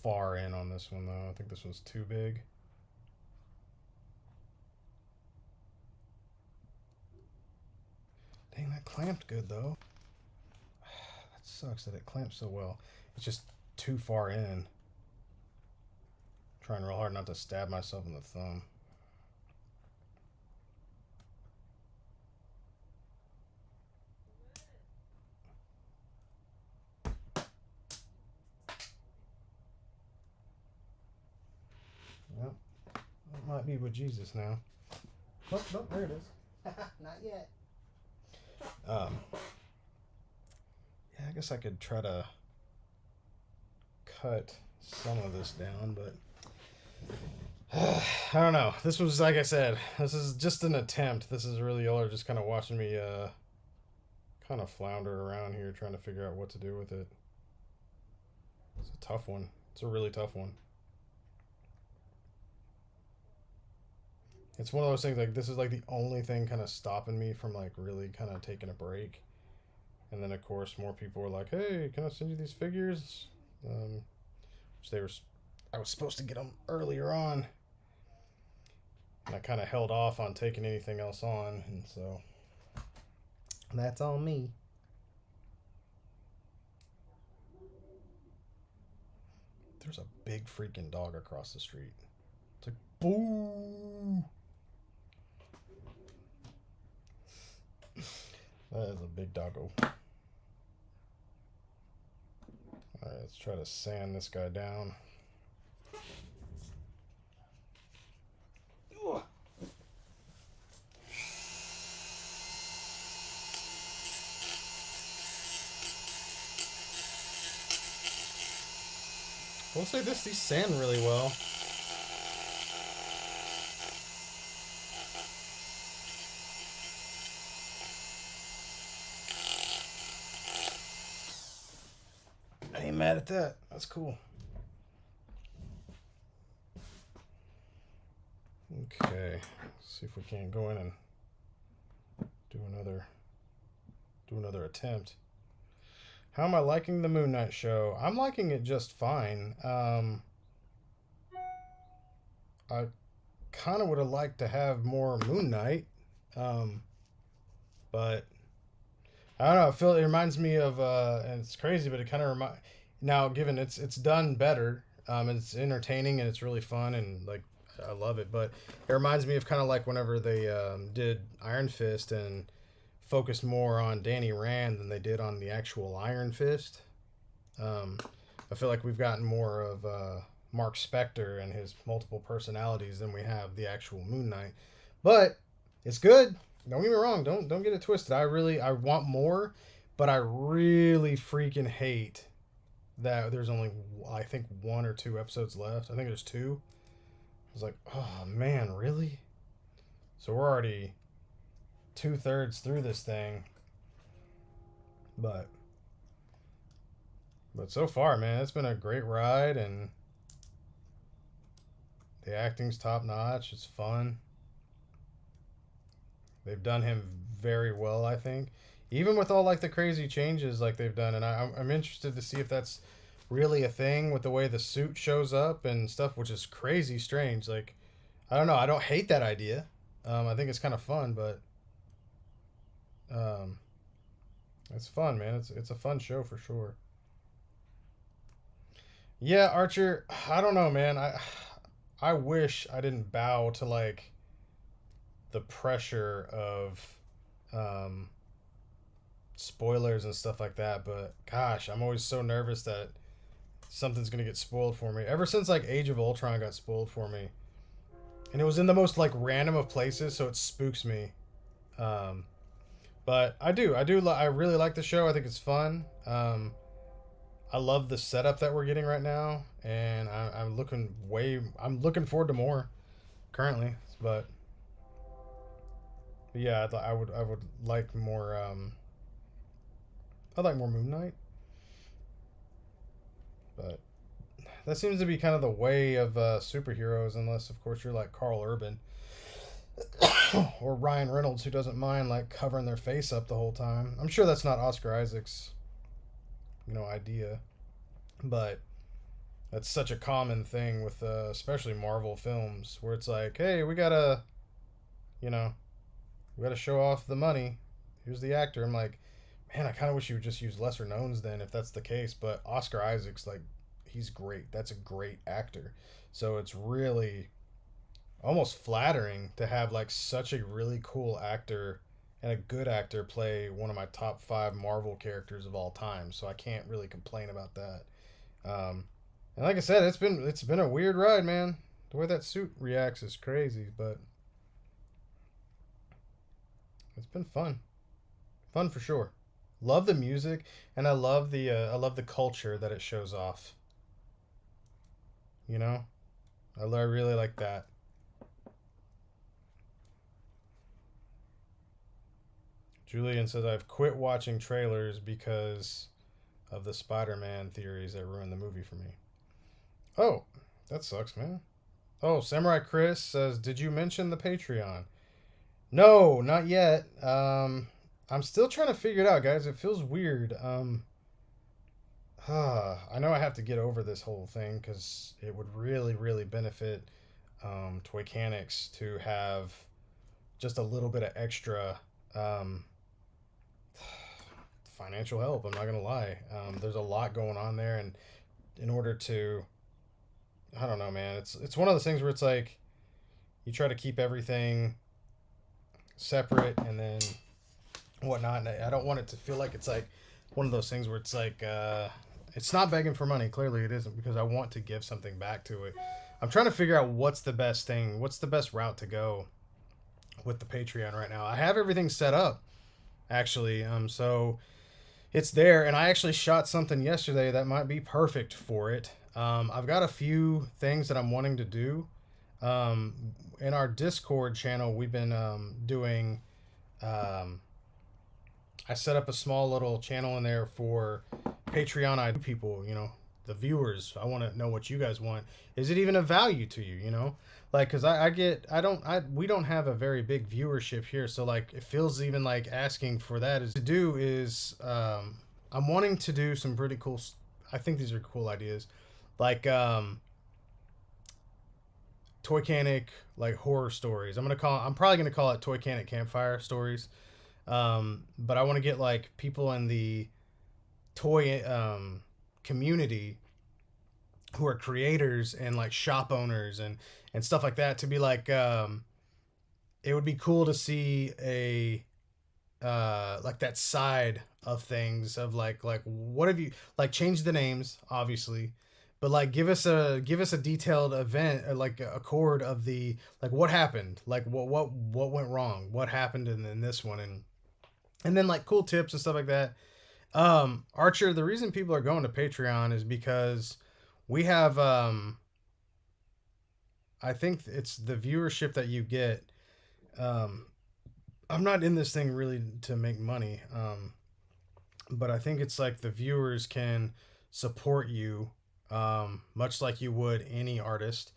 far in on this one, though. I think this one's too big. Dang, that clamped good, though. That sucks that it clamps so well. It's just too far in. I'm trying real hard not to stab myself in the thumb. Yep. That might be with Jesus now. Oh, no, there it is. Not yet. Yeah, I guess I could try to cut some of this down, but I don't know. This was, like I said, this is just an attempt. This is really, y'all are just kind of watching me kind of flounder around here trying to figure out what to do with it. It's a tough one. It's a really tough one. It's one of those things, like, this is like the only thing kind of stopping me from like really kind of taking a break. And then of course more people were like, hey, can I send you these figures? Which I was supposed to get them earlier on. And I kind of held off on taking anything else on, and so that's on me. There's a big freaking dog across the street. It's like, boo! That is a big doggo. Alright, let's try to sand this guy down. I will say this, these sand really well. I ain't mad at that. That's cool. Okay, let's see if we can't go in and do another attempt. How am I liking the Moon Knight show? I'm liking it just fine. I kind of would have liked to have more Moon Knight, but I don't know. I feel it reminds me of, and it's crazy, but it kind of now, given it's done better, and it's entertaining and it's really fun and like I love it. But it reminds me of kind of like whenever they did Iron Fist and focused more on Danny Rand than they did on the actual Iron Fist. I feel like we've gotten more of Mark Spector and his multiple personalities than we have the actual Moon Knight. But it's good. Don't get me wrong. Don't get it twisted. I want more, but I really freaking hate that there's only, I think, 1 or 2 episodes left. I think there's 2. I was like, oh man, really? So we're already 2/3 through this thing, but so far, man, it's been a great ride, and the acting's top notch. It's fun. They've done him very well, I think, even with all like the crazy changes like they've done, and I'm interested to see if that's really a thing with the way the suit shows up and stuff, which is crazy strange. Like, I don't know, I don't hate that idea. I think it's kind of fun, but it's fun, man. It's a fun show for sure. Yeah, Archer, I don't know, man. I wish I didn't bow to like the pressure of spoilers and stuff like that. But gosh, I'm always so nervous that something's gonna get spoiled for me. Ever since like Age of Ultron got spoiled for me, and it was in the most like random of places, so it spooks me. Um, but I really like the show. I think it's fun. I love the setup that we're getting right now, and I'm looking forward to more currently. But yeah, I would like more. I'd like more Moon Knight, but that seems to be kind of the way of superheroes, unless of course you're like Carl Urban or Ryan Reynolds, who doesn't mind like covering their face up the whole time. I'm sure that's not Oscar Isaac's, idea, but that's such a common thing with especially Marvel films, where it's like, hey, you know, we gotta show off the money. Here's the actor. I'm like, man, I kind of wish you would just use lesser knowns then, if that's the case. But Oscar Isaac's like, he's great. That's a great actor. So it's really almost flattering to have like such a really cool actor and a good actor play one of my top five Marvel characters of all time. So I can't really complain about that. Um, and like I said, it's been a weird ride, man. The way that suit reacts is crazy, but it's been fun, fun for sure. Love the music, and I love the culture that it shows off. You know, I really like that. Julian says I've quit watching trailers because of the Spider-Man theories that ruined the movie for me. Oh, that sucks, man. Oh, Samurai Chris says, did you mention the Patreon? No, not yet. I'm still trying to figure it out, guys. It feels weird. I know I have to get over this whole thing because it would really, really benefit Toy Canics to have just a little bit of extra um, financial help. I'm not gonna lie. There's a lot going on there, and in order to, I don't know, man. It's one of those things where it's like you try to keep everything separate and then whatnot. And I don't want it to feel like it's like one of those things where it's like it's not begging for money. Clearly, it isn't, because I want to give something back to it. I'm trying to figure out what's the best thing, what's the best route to go with the Patreon right now. I have everything set up actually, so it's there, and I actually shot something yesterday that might be perfect for it. I've got a few things that I'm wanting to do. In our Discord channel, we've been doing. I set up a small little channel in there for Patreon people. The viewers. I want to know what you guys want. Is it even of value to you? Like, cause we don't have a very big viewership here, so like it feels even like asking for that is to do is I'm wanting to do some pretty cool. I think these are cool ideas, like Toy Canic like horror stories. I'm probably gonna call it Toy Canic campfire stories. But I want to get like people in the toy community who are creators and like shop owners and stuff like that to be like it would be cool to see a like that side of things of like what have you like change the names obviously, but like give us a detailed event, like a chord of the like what happened, like what went wrong, what happened in this one, and then like cool tips and stuff like that. Archer, the reason people are going to Patreon is because we have I think it's the viewership that you get. um I'm not in this thing really to make money, but I think it's like the viewers can support you, much like you would any artist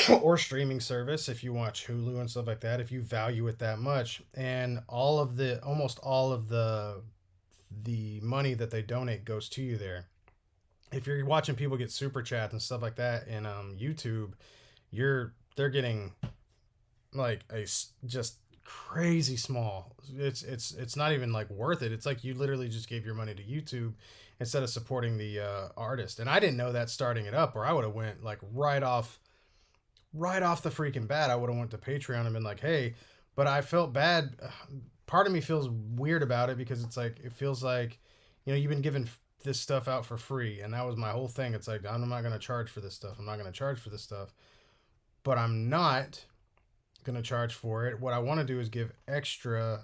or streaming service. If you watch Hulu and stuff like that, if you value it that much, and almost all of the money that they donate goes to you there. If you're watching people get super chats and stuff like that in YouTube, they're getting like just crazy small. It's not even like worth it. It's like you literally just gave your money to YouTube instead of supporting the artist. And I didn't know that starting it up, or I would have went like right off the freaking bat. I would have went to Patreon and been like, hey, but I felt bad part of me feels weird about it because it's like it feels like, you know, you've been given this stuff out for free, and that was my whole thing. It's like I'm not gonna charge for this stuff. I'm not gonna charge for this stuff, but I'm not gonna charge for it. What I want to do is give extra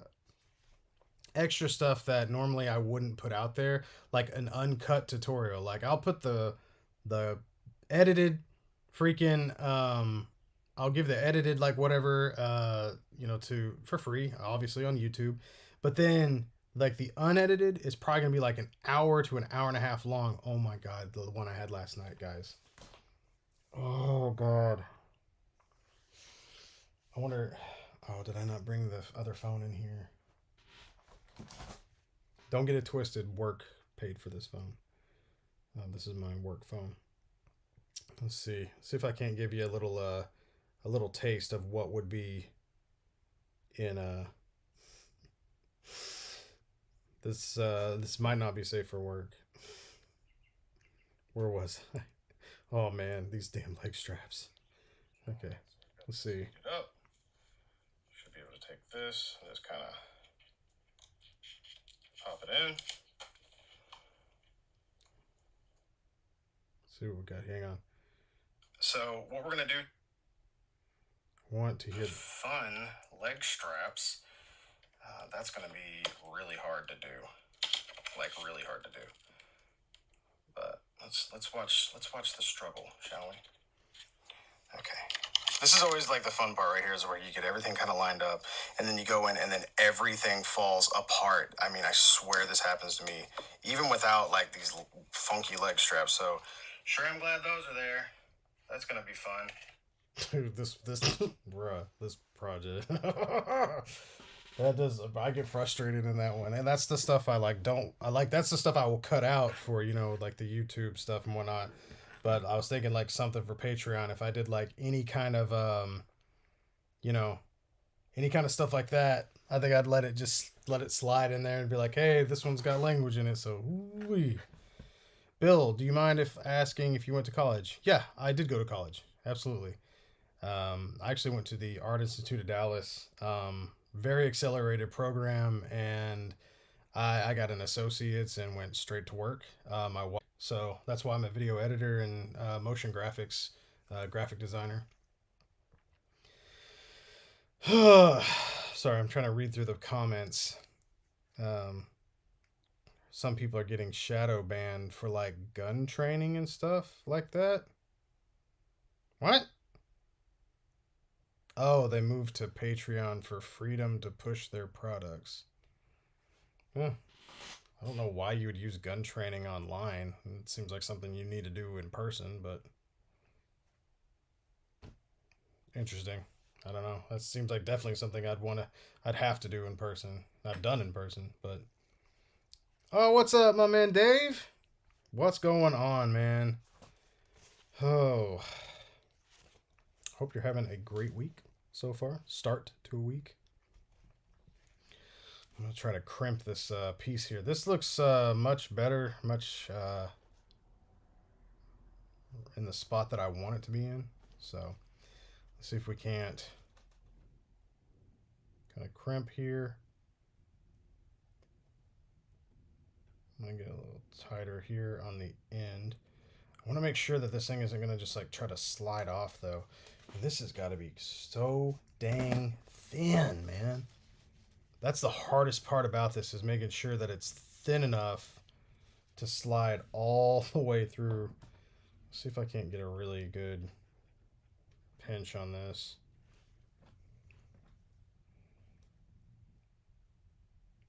stuff that normally I wouldn't put out there, like an uncut tutorial. Like I'll put the edited freaking I'll give the edited like whatever you know to for free, obviously on YouTube. But then like the unedited is probably gonna be like an hour to an hour and a half long. Oh my god, the one I had last night, guys. Oh god. I wonder, oh, did I not bring the other phone in here? Don't get it twisted. Work paid for this phone. This is my work phone. Let's see. See if I can't give you a little taste of what would be in this might not be safe for work. Where was I? Oh man, these damn leg straps. Okay, let's see. It up. Should be able to take this and just kind of pop it in. Let's see what we got. Hang on. So what we're gonna do? Want to hit fun leg straps. That's gonna be really hard to do, like really hard to do. But let's watch the struggle, shall we? Okay. This is always like the fun part right here is where you get everything kind of lined up and then you go in and then everything falls apart. I mean, I swear this happens to me, even without like these funky leg straps. So sure, I'm glad those are there. That's gonna be fun. Dude, this bruh, this project. That does, I get frustrated in that one, and that's the stuff I like. That's the stuff I will cut out for, you know, like the YouTube stuff and whatnot. But I was thinking like something for Patreon. If I did like any kind of you know, any kind of stuff like that, I think I'd let it slide in there and be like, hey, this one's got language in it. So, ooh-wee. Bill, do you mind if asking if you went to college? Yeah, I did go to college. Absolutely. I actually went to the Art Institute of Dallas. Very accelerated program, and I got an associate's and went straight to work. So that's why I'm a video editor and motion graphics, graphic designer. Sorry, I'm trying to read through the comments. Some people are getting shadow banned for like gun training and stuff like that. What? Oh, they moved to Patreon for freedom to push their products. Huh. I don't know why you would use gun training online. It seems like something you need to do in person, but interesting. I don't know. That seems like definitely something I'd have to do in person. I've done in person, but oh, what's up, my man Dave? What's going on, man? Oh, hope you're having a great week so far. Start to a week. I'm gonna try to crimp this piece here. This looks much better, much in the spot that I want it to be in. So let's see if we can't kind of crimp here. I'm gonna get a little tighter here on the end. I want to make sure that this thing isn't gonna just like try to slide off though. This has got to be so dang thin, man. That's the hardest part about this, is making sure that it's thin enough to slide all the way through. Let's see if I can't get a really good pinch on this.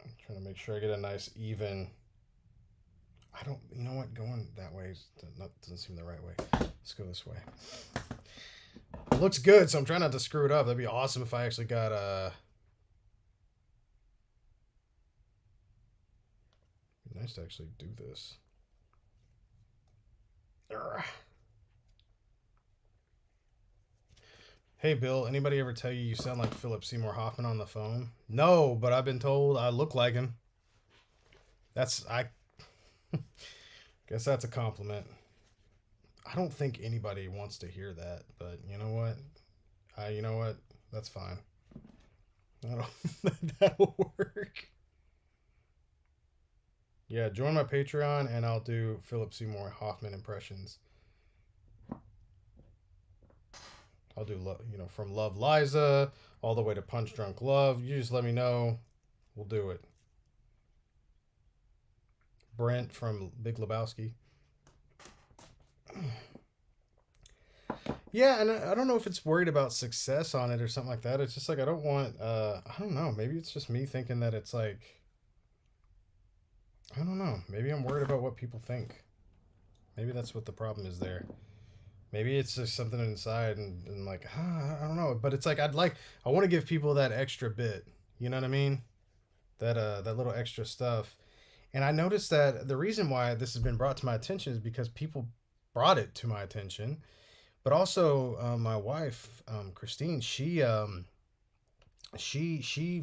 I'm trying to make sure I get a nice even. You know what? Going that way doesn't seem the right way. Let's go this way. It looks good, so I'm trying not to screw it up. That'd be awesome if I actually got nice to actually do this. Urgh. Hey Bill, anybody ever tell you sound like Philip Seymour Hoffman on the phone? No, but I've been told I look like him. I guess that's a compliment. I don't think anybody wants to hear that, but you know what? That's fine. I don't. That'll work. Yeah, join my Patreon and I'll do Philip Seymour Hoffman impressions. I'll do from Love Liza all the way to Punch Drunk Love. You just let me know. We'll do it. Brent from Big Lebowski. Yeah, and I don't know if it's worried about success on it or something like that. It's just like I don't want. I don't know. Maybe it's just me thinking that it's like. I don't know. Maybe I'm worried about what people think. Maybe that's what the problem is there. Maybe it's just something inside and like, I don't know. But it's like I want to give people that extra bit. You know what I mean? That little extra stuff. And I noticed that the reason why this has been brought to my attention is because people brought it to my attention. But also, my wife, Christine, she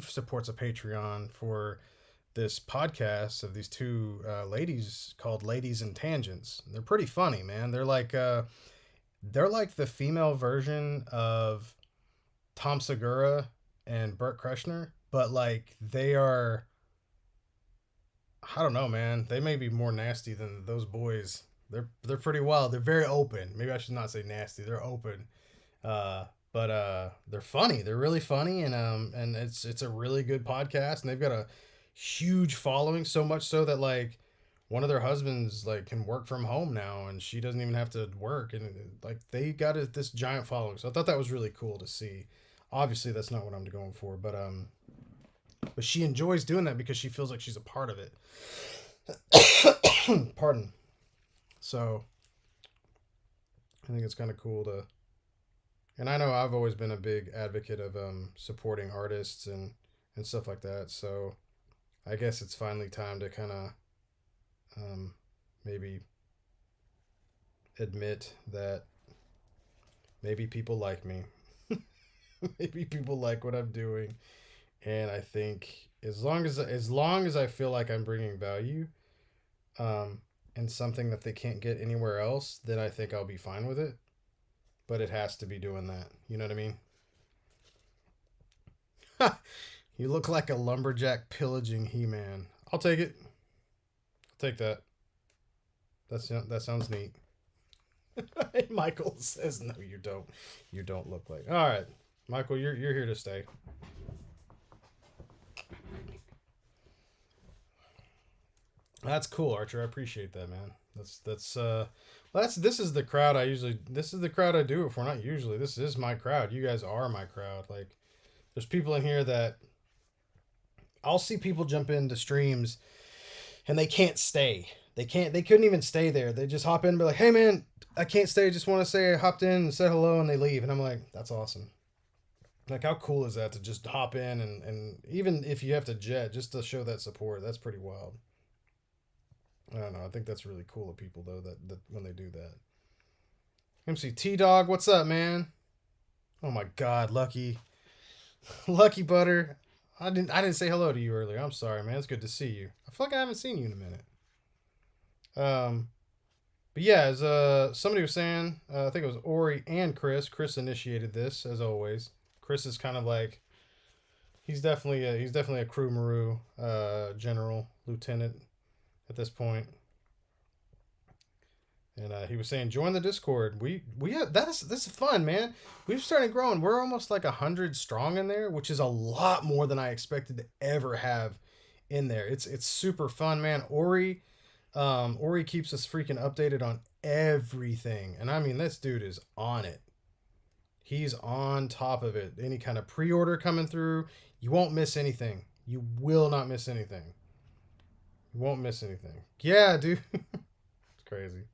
supports a Patreon for this podcast of these two ladies called Ladies and Tangents. They're pretty funny, man. They're like the female version of Tom Segura and Burt Kreschner, but like they are. I don't know, man. They may be more nasty than those boys. They're pretty wild. They're very open. Maybe I should not say nasty. They're open. But they're funny. They're really funny, and it's a really good podcast. And they've got a huge following, so much so that like one of their husbands like can work from home now, and she doesn't even have to work, and like they got this giant following. So I thought that was really cool to see. Obviously, that's not what I'm going for, but she enjoys doing that because she feels like she's a part of it. Pardon. So I think it's kind of cool to, and I know I've always been a big advocate of supporting artists and stuff like that. So I guess it's finally time to kind of maybe admit that maybe people like me. Maybe people like what I'm doing, and I think as long as I feel like I'm bringing value, and something that they can't get anywhere else, then I think I'll be fine with it. But it has to be doing that. You know what I mean? You look like a lumberjack pillaging He-Man. I'll take it. I'll take that. That sounds neat. Michael says, "No, you don't. You don't look like." All right, Michael, you're here to stay. That's cool, Archer. I appreciate that, man. This is the crowd this is the crowd I do it for. Not usually. This is my crowd. You guys are my crowd. Like, there's people in here that I'll see people jump into streams and they can't stay. They couldn't even stay there. They just hop in and be like, "Hey man, I can't stay. I just want to say I hopped in and said hello," and they leave. And I'm like, that's awesome. Like, how cool is that to just hop in and even if you have to jet just to show that support, that's pretty wild. I don't know. I think that's really cool of people though that when they do that. MC T Dog, what's up, man? Oh my God, Lucky, Lucky Butter. I didn't say hello to you earlier. I'm sorry, man. It's good to see you. I feel like I haven't seen you in a minute. But yeah, as somebody was saying, I think it was Ori and Chris. Chris initiated this as always. Chris is kind of like he's definitely a Crewmaru general lieutenant at this point. And he was saying, join the Discord. We have this is fun, man. We've started growing. We're almost like 100 strong in there, which is a lot more than I expected to ever have in there. It's super fun, man. Ori keeps us freaking updated on everything, and I mean this dude is on it. He's on top of it. Any kind of pre-order coming through, you won't miss anything. You will not miss anything. You won't miss anything. Yeah, dude. It's crazy.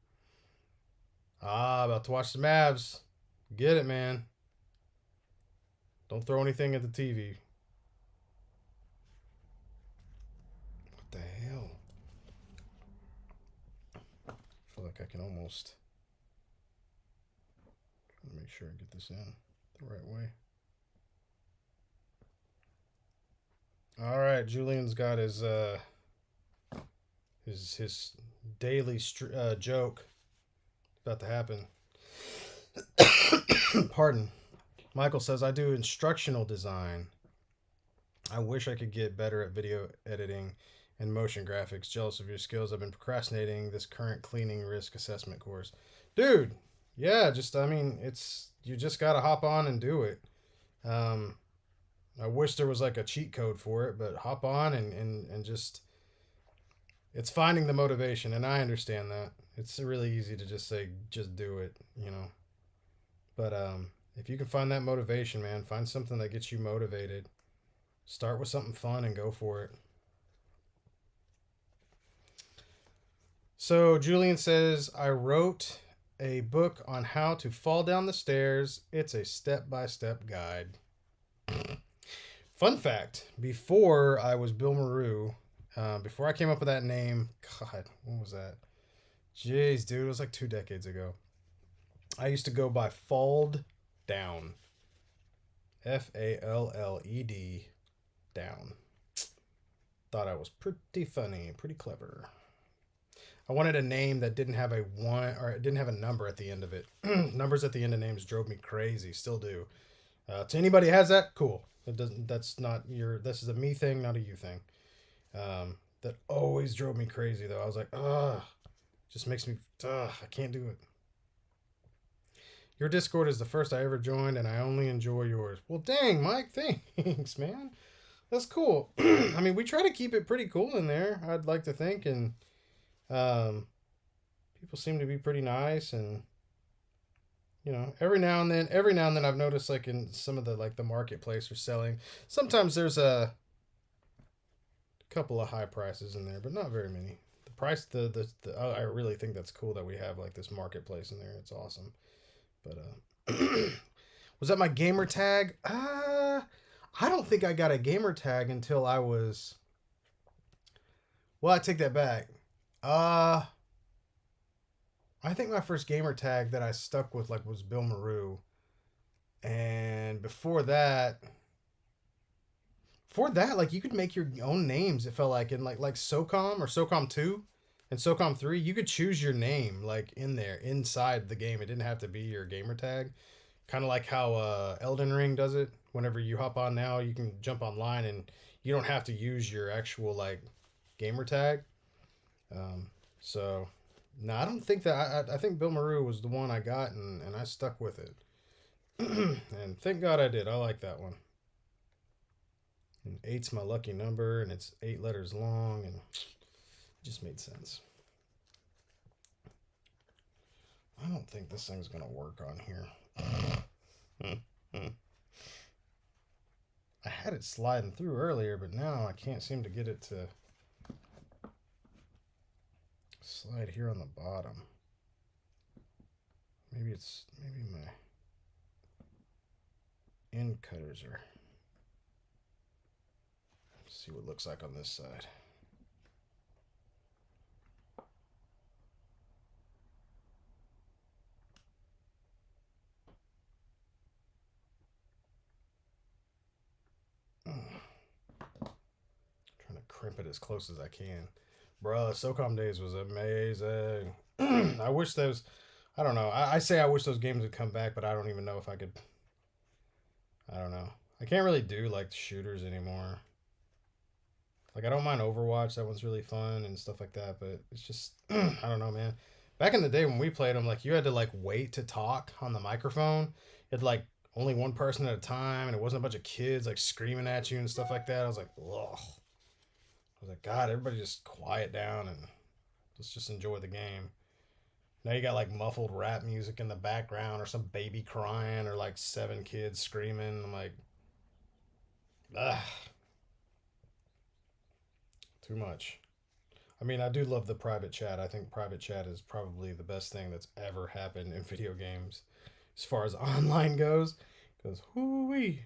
About to watch the Mavs. Get it, man. Don't throw anything at the TV. What the hell? I feel like I can almost make sure I get this in the right way. All right, Julian's got his daily joke about to happen. Pardon. Michael says, I do instructional design. I wish I could get better at video editing and motion graphics. Jealous of your skills. I've been procrastinating this current cleaning risk assessment course. Dude, yeah, just, I mean, you just got to hop on and do it. Um, I wish there was like a cheat code for it, but hop on and just, it's finding the motivation. And I understand that. It's really easy to just say, just do it, you know. But if you can find that motivation, man, find something that gets you motivated. Start with something fun and go for it. So Julian says, I wrote a book on how to fall down the stairs. It's a step-by-step guide. Fun fact, before I was Bill Maru, before I came up with that name, God, when was that? Jeez, dude, it was like 2 decades ago. I used to go by Falled Down. Falled down. Thought I was pretty funny, pretty clever. I wanted a name that didn't have a one or it didn't have a number at the end of it. Numbers at the end of names drove me crazy, still do. To anybody who has that, cool. It doesn't. That's not your. This is a me thing, not a you thing. That always drove me crazy though. I was like, ugh, just makes me. Ugh, I can't do it. Your Discord is the first I ever joined, and I only enjoy yours. Well, dang, Mike, thanks, man. That's cool. I mean, we try to keep it pretty cool in there. I'd like to think, and um, people seem to be pretty nice, and every now and then, I've noticed like in some of the like the marketplace or selling. Sometimes there's a couple of high prices in there, but not very many. The price, I really think that's cool that we have like this marketplace in there. It's awesome. But was that my gamer tag? I don't think I got a gamer tag until I was. Well, I take that back. Uh, I think my first gamer tag that I stuck with like was Bill Maru, and before that, like you could make your own names. It felt like in like SOCOM or SOCOM 2 and SOCOM 3, you could choose your name like in there inside the game. It didn't have to be your gamer tag. Kind of like how Elden Ring does it. Whenever you hop on now, you can jump online and you don't have to use your actual like gamer tag. So no, I don't think that. I think Bill Maru was the one I got, and I stuck with it. And thank God I did. I like that one. And eight's my lucky number, and it's 8 letters long, and it just made sense. I don't think this thing's gonna work on here. I had it sliding through earlier, but now I can't seem to get it to slide here on the bottom. Maybe my end cutters are. Let's see what it looks like on this side. Trying to crimp it as close as I can. Bruh, SOCOM days was amazing. I wish those. I don't know. I say I wish those games would come back, but I don't even know if I could. I don't know. I can't really do like shooters anymore. Like I don't mind Overwatch. That one's really fun and stuff like that. But it's just I don't know, man. Back in the day when we played them, like you had to like wait to talk on the microphone. You had like only one person at a time, and it wasn't a bunch of kids like screaming at you and stuff like that. I was like, ugh. I was like, God, everybody just quiet down and let's just enjoy the game. Now you got like muffled rap music in the background or some baby crying or like 7 kids screaming. I'm like, ah, too much. I mean, I do love the private chat. I think private chat is probably the best thing that's ever happened in video games as far as online goes. Because, whoo-wee.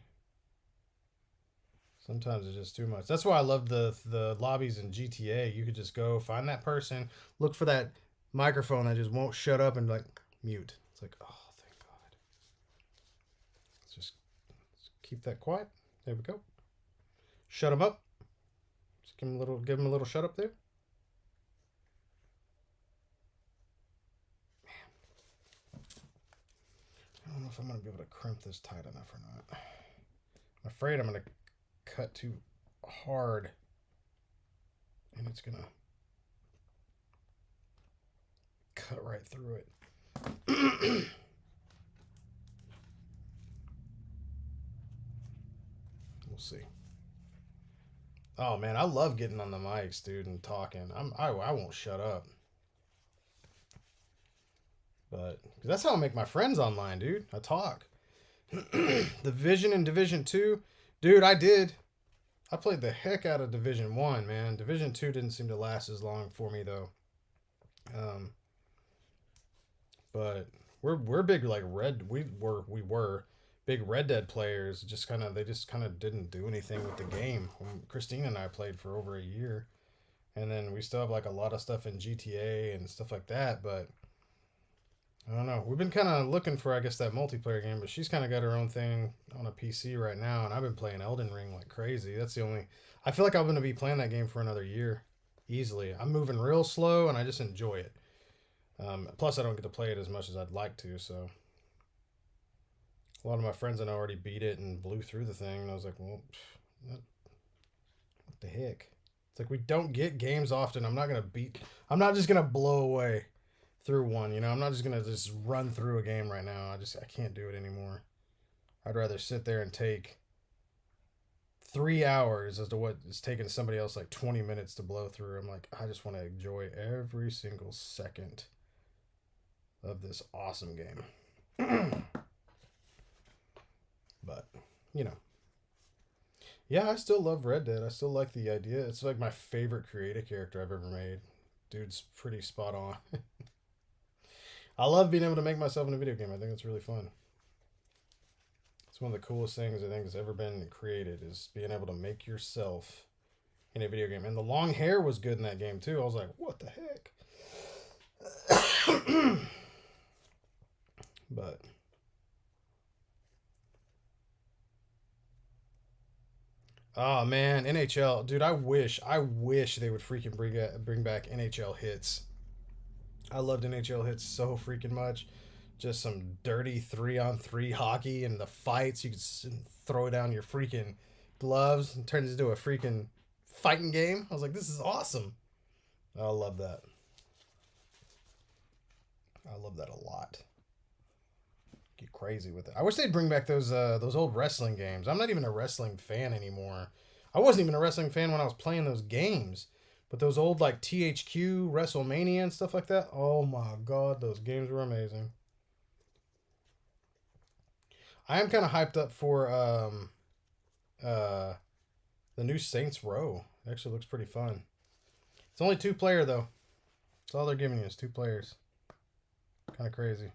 Sometimes it's just too much. That's why I love the lobbies in GTA. You could just go find that person, look for that microphone that just won't shut up and like mute. It's like, oh, thank God. Let's keep that quiet. There we go. Shut him up. Just give him a little shut up there. I don't know if I'm gonna be able to crimp this tight enough or not. I'm afraid I'm gonna cut too hard. And it's gonna cut right through it. We'll see. Oh man, I love getting on the mics, dude, and talking. I won't shut up. But that's how I make my friends online, dude. I talk. Division and Division 2, dude, I did. I played the heck out of Division 1, man. Division 2 didn't seem to last as long for me though. Um but we're big like red we were big Red Dead players. They just kind of didn't do anything with the game. Christine and I played for over a year, and then we still have like a lot of stuff in GTA and stuff like that, but I don't know. We've been kind of looking for, I guess, that multiplayer game, but she's kind of got her own thing on a PC right now, and I've been playing Elden Ring like crazy. That's the only. I feel like I'm going to be playing that game for another year, easily. I'm moving real slow, and I just enjoy it. Plus, I don't get to play it as much as I'd like to, so. A lot of my friends I know already beat it and blew through the thing, and I was like, well, what the heck? It's like we don't get games often. I'm not just gonna blow away through one. You know, I'm not just gonna just run through a game right now. I can't do it anymore. I'd rather sit there and take 3 hours as to what is taking somebody else like 20 minutes to blow through. I'm like, I just want to enjoy every single second of this awesome game. But, you know. Yeah, I still love Red Dead. I still like the idea. It's like my favorite creative character I've ever made. Dude's pretty spot on. I love being able to make myself in a video game. I think it's really fun. It's one of the coolest things I think has ever been created, is being able to make yourself in a video game. And the long hair was good in that game too. I was like, what the heck? But oh man, NHL, dude, I wish they would freaking bring back NHL hits. I loved NHL hits so freaking much. Just some dirty 3-on-3 hockey and the fights. You could throw down your freaking gloves and turn it into a freaking fighting game. I was like, this is awesome. I love that. I love that a lot. Get crazy with it. I wish they'd bring back those old wrestling games. I'm not even a wrestling fan anymore. I wasn't even a wrestling fan when I was playing those games. But those old like THQ, WrestleMania and stuff like that. Oh my god, those games were amazing. I am kind of hyped up for the new Saints Row. It actually looks pretty fun. It's only 2-player though. That's all they're giving you is 2 players. Kind of crazy.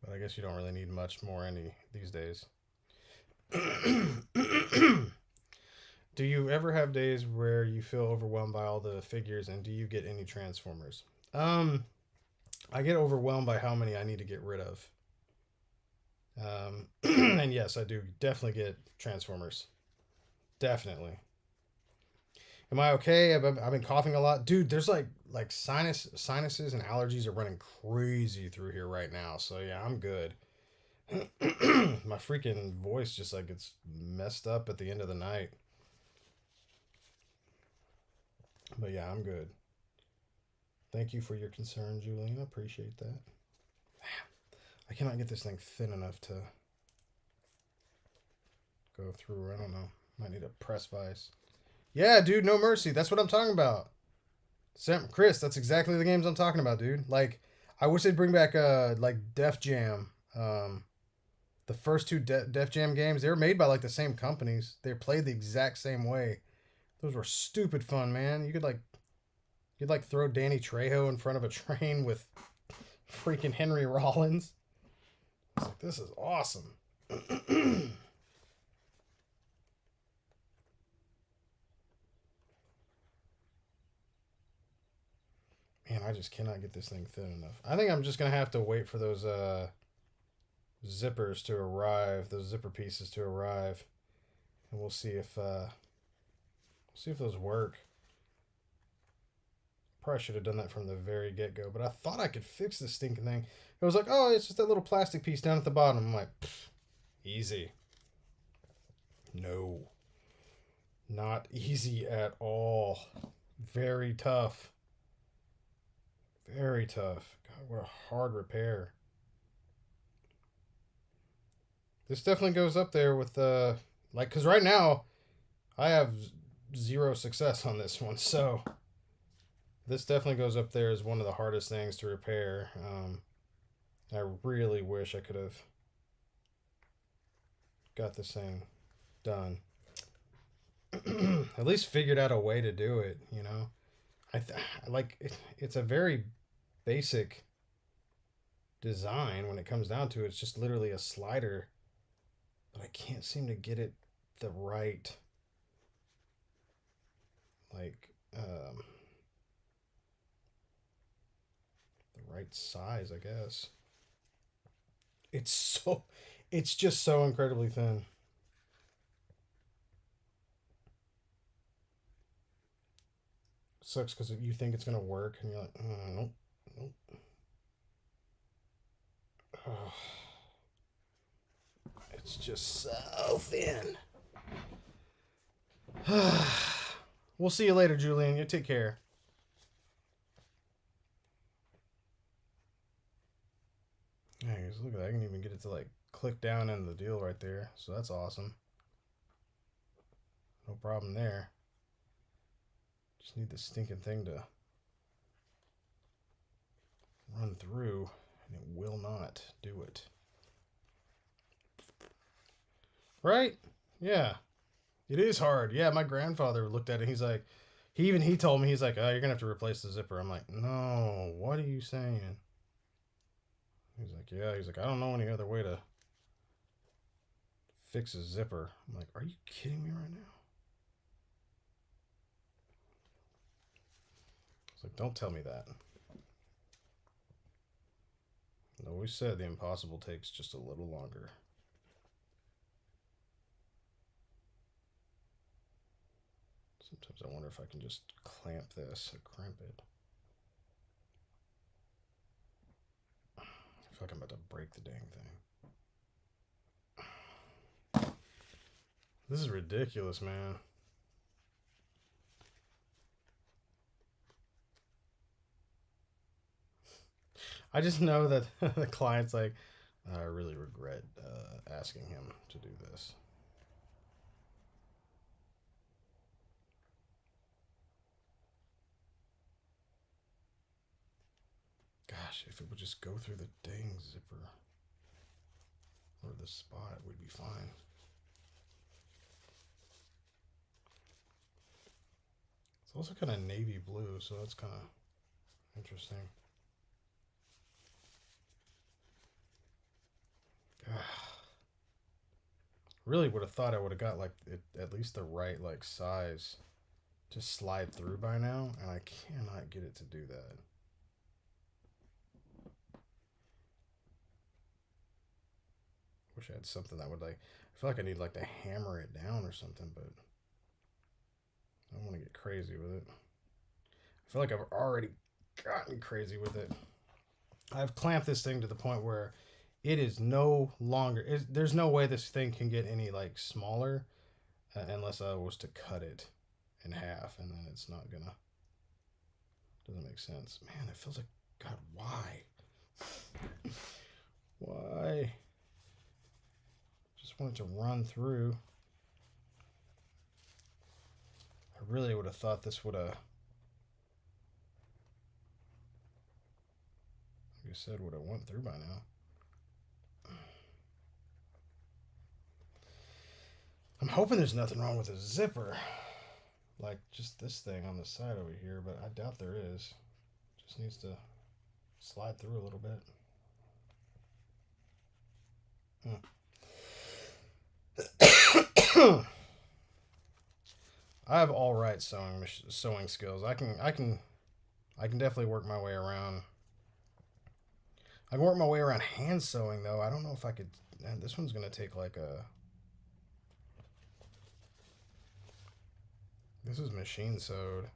But I guess you don't really need much more any these days. Do you ever have days where you feel overwhelmed by all the figures, and do you get any Transformers? I get overwhelmed by how many I need to get rid of. And yes, I do definitely get Transformers. Definitely. Am I okay? I've been coughing a lot, dude. There's like sinuses and allergies are running crazy through here right now. So yeah, I'm good. My freaking voice just like it's messed up at the end of the night. But yeah, I'm good. Thank you for your concern, Julian. I appreciate that. I cannot get this thing thin enough to go through. I don't know. Might need a press vise. Yeah, dude, No Mercy. That's what I'm talking about. Chris, that's exactly the games I'm talking about, dude. Like, I wish they'd bring back like Def Jam. The first 2 Def Jam games, they were made by like the same companies. They played the exact same way. Those were stupid fun, man. You'd like throw Danny Trejo in front of a train with freaking Henry Rollins. I was like, this is awesome. Man, I just cannot get this thing thin enough. I think I'm just gonna have to wait for those zippers to arrive, those zipper pieces to arrive, and we'll see if those work. Probably should have done that from the very get-go, but I thought I could fix this stinking thing. It was like, oh, it's just that little plastic piece down at the bottom. I'm like, easy. No. Not easy at all. Very tough. Very tough. God, what a hard repair. This definitely goes up there with, like, because right now, I have 0 success on this one, so this definitely goes up there as one of the hardest things to repair. I really wish I could have got this thing done. At least figured out a way to do it, you know. It's a very basic design when it comes down to it. It's just literally a slider, but I can't seem to get it the right the right size, I guess. It's just so incredibly thin. Sucks because you think it's gonna work and you're like, nope, nope. Oh, it's just so thin. We'll see you later, Julian. You take care. Yeah, look at that. I can even get it to like click down in the deal right there. So that's awesome. No problem there. Just need the stinking thing to run through, and it will not do it. Right? Yeah. It is hard. Yeah, my grandfather looked at it. He's like, he told me, he's like, oh, you're going to have to replace the zipper. I'm like, no, what are you saying? He's like, yeah. He's like, I don't know any other way to fix a zipper. I'm like, are you kidding me right now? It's like, don't tell me that. I always said the impossible takes just a little longer. Sometimes I wonder if I can just clamp this or crimp it. I feel like I'm about to break the dang thing. This is ridiculous, man. I just know that the client's like, I really regret asking him to do this. Gosh, if it would just go through the dang zipper or the spot, we'd be fine. It's also kind of navy blue, so that's kind of interesting. Really would have thought I would have got like at least the right like size to slide through by now, and I cannot get it to do that. Wish I had something that would like. I feel like I need like to hammer it down or something, but I don't want to get crazy with it. I feel like I've already gotten crazy with it. I've clamped this thing to the point where it is no longer. There's no way this thing can get any like smaller unless I was to cut it in half, and then it's not gonna. Doesn't make sense, man. It feels like God. Why? Why? Just want it to run through. I really would have thought this would have, like I said, would have went through by now. I'm hoping there's nothing wrong with the zipper. Like just this thing on the side over here, but I doubt there is. Just needs to slide through a little bit. I have all right sewing skills. I can definitely work my way around. I can work my way around hand sewing though. I don't know if I could. Man, this one's gonna take like a. This is machine sewed.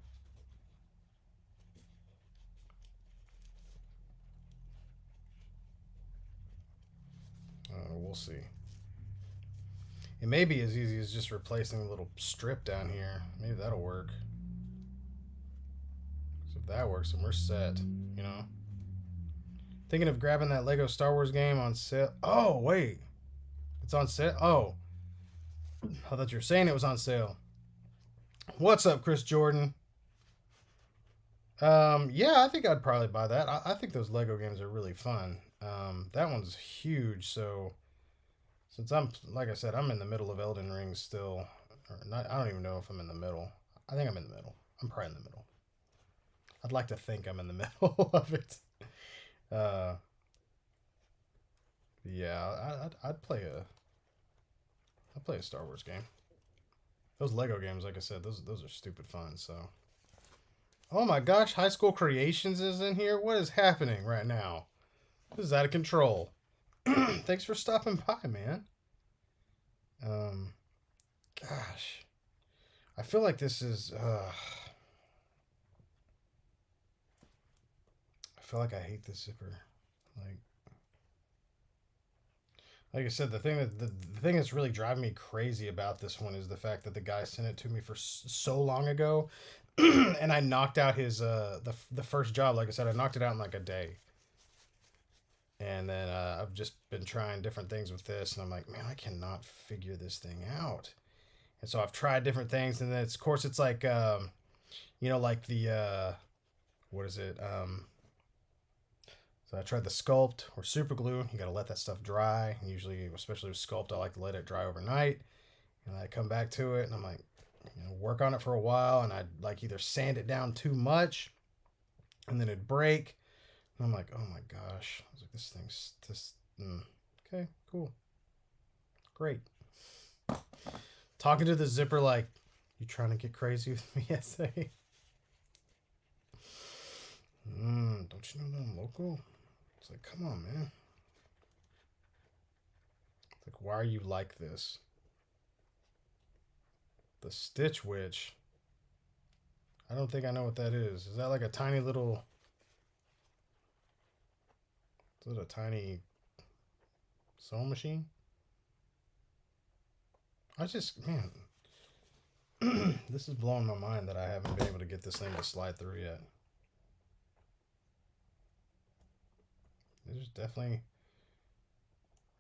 we'll see. It may be as easy as just replacing a little strip down here. Maybe that'll work. So if that works, then we're set, you know? Thinking of grabbing that Lego Star Wars game on sale. Oh, wait. It's on sale? Oh. I thought you were saying it was on sale. What's up, Chris Jordan? Yeah, I think I'd probably buy that. I think those Lego games are really fun. That one's huge, so since I'm, like I said, I'm in the middle of Elden Ring still. Or not, I don't even know if I'm in the middle. I think I'm in the middle. I'm probably in the middle. I'd like to think I'm in the middle of it. Yeah, I'd play a Star Wars game. Those Lego games, like I said, those are stupid fun. So, oh my gosh, High School Creations is in here. What is happening right now? This is out of control. Thanks for stopping by, man. Gosh, I feel like this is. I feel like I hate this zipper. Like I said, the thing that's really driving me crazy about this one is the fact that the guy sent it to me for so long ago, and I knocked out his the first job. Like I said, I knocked it out in like a day. And then I've just been trying different things with this, and I'm like, man, I cannot figure this thing out. And so I've tried different things, and then of course it's like, like the what is it? So I tried the sculpt or super glue. You got to let that stuff dry. And usually, especially with sculpt, I like to let it dry overnight, and I come back to it, and I'm like, work on it for a while, and I'd like either sand it down too much, and then it'd break. And I'm like, oh my gosh. I was like, this thing's okay, cool. Great. Talking to the zipper like, you trying to get crazy with me, SA? Don't you know that I'm local? It's like, come on, man. It's like, why are you like this? The Stitch Witch. I don't think I know what that is. Is that like a tiny little... Is it a tiny sewing machine? Man, this is blowing my mind that I haven't been able to get this thing to slide through yet. There's definitely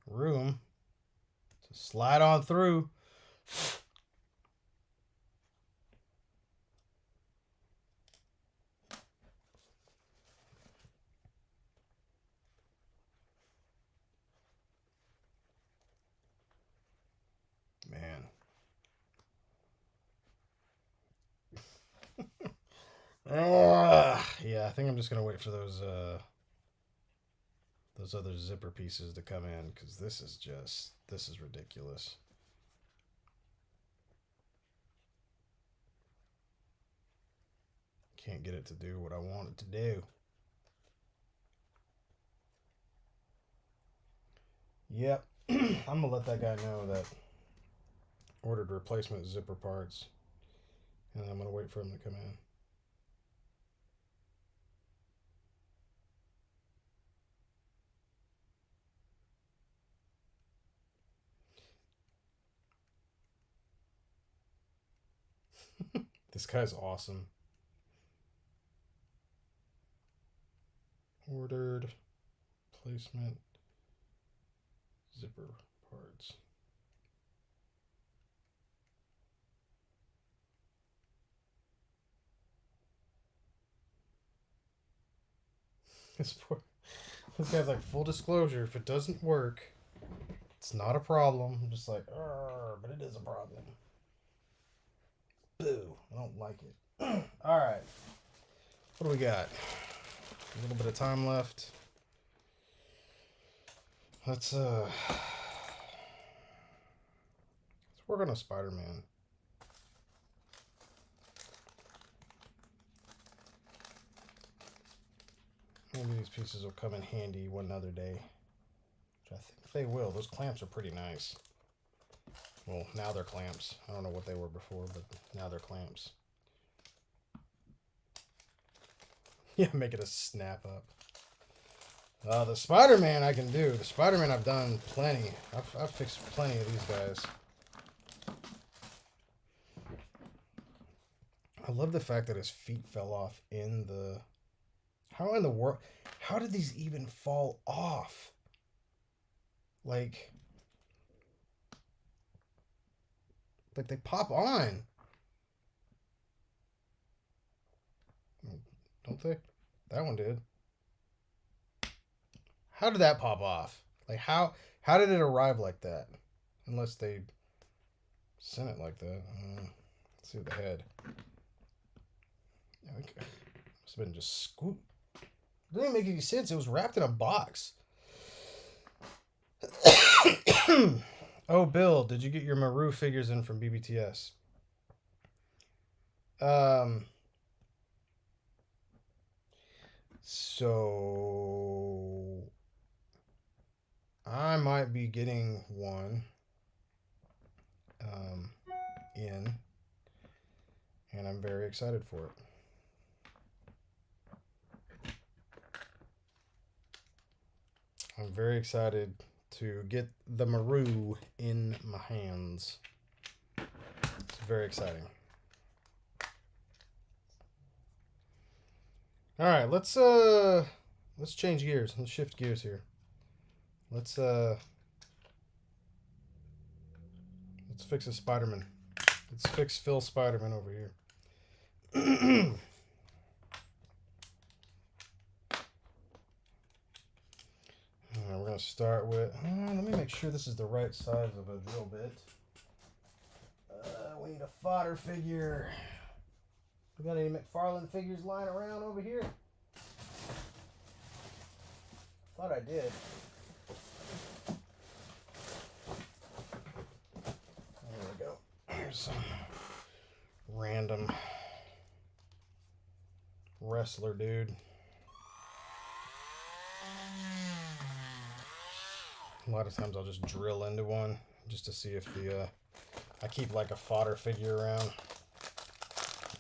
room to slide on through. Man. Yeah, I think I'm just gonna wait for those other zipper pieces to come in, because this is ridiculous. Can't get it to do what I want it to do. Yep. I'm gonna let that guy know that ordered replacement zipper parts, and I'm gonna wait for him to come in. This guy's awesome. Ordered placement zipper parts. This guy's like, full disclosure, if it doesn't work, it's not a problem. I'm just like, but it is a problem. Boo. I don't like it. All right. What do we got? A little bit of time left. Let's work on a Spider-Man. Maybe these pieces will come in handy one other day. Which I think they will. Those clamps are pretty nice. Well, now they're clamps. I don't know what they were before, but now they're clamps. Yeah, make it a snap up. The Spider-Man I can do. The Spider-Man I've done plenty. I've fixed plenty of these guys. I love the fact that his feet fell off in the... How in the world... How did these even fall off? Like they pop on. Don't they? That one did. How did that pop off? Like how did it arrive like that? Unless they sent it like that. Let's see the head. Okay. Must have been just scoop. It didn't make any sense. It was wrapped in a box. Oh, Bill, did you get your Maru figures in from BBTS? So I might be getting one in, and I'm very excited for it. I'm very excited to get the Maru in my hands. It's very exciting. All right, let's change gears. Let's shift gears here. Let's fix a Spider-Man. Let's fix Phil Spider-Man over here. We're going to start with... let me make sure this is the right size of a drill bit. We need a fodder figure. We got any McFarlane figures lying around over here? Thought I did. There we go. Here's some random wrestler dude. A lot of times I'll just drill into one just to see if the... I keep like a fodder figure around.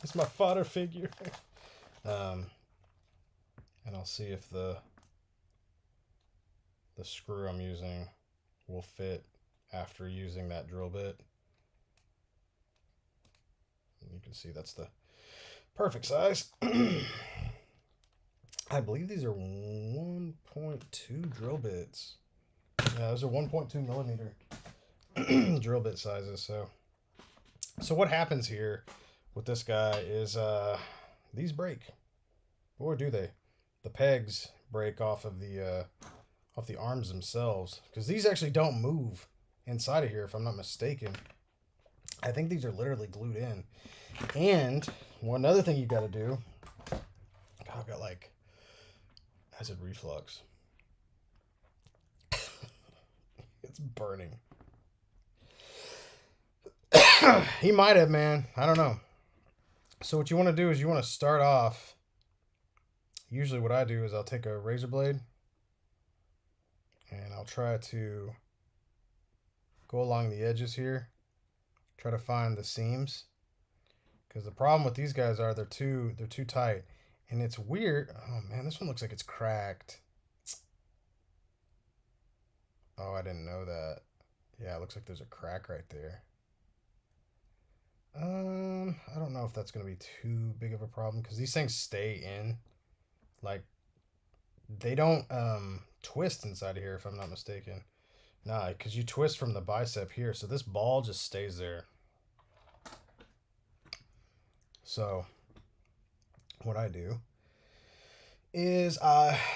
It's my fodder figure. And I'll see if the screw I'm using will fit after using that drill bit. And you can see that's the perfect size. I believe these are 1.2 drill bits. Yeah, those are 1.2 millimeter drill bit sizes. So what happens here with this guy is these break. Or do they? The pegs break off of the arms themselves, because these actually don't move inside of here, if I'm not mistaken. I think these are literally glued in. And one other thing you got to do, God, I've got like acid reflux. It's burning. He might have, man. I don't know. So what you want to do is you want to start off. Usually what I do is I'll take a razor blade and I'll try to go along the edges here. Try to find the seams. Because the problem with these guys are they're too tight. And it's weird. Oh man, this one looks like it's cracked. Oh, I didn't know that. Yeah, it looks like there's a crack right there. I don't know if that's going to be too big of a problem, because these things stay in. Like, they don't twist inside of here, if I'm not mistaken. Nah, because you twist from the bicep here, so this ball just stays there. So, what I do is,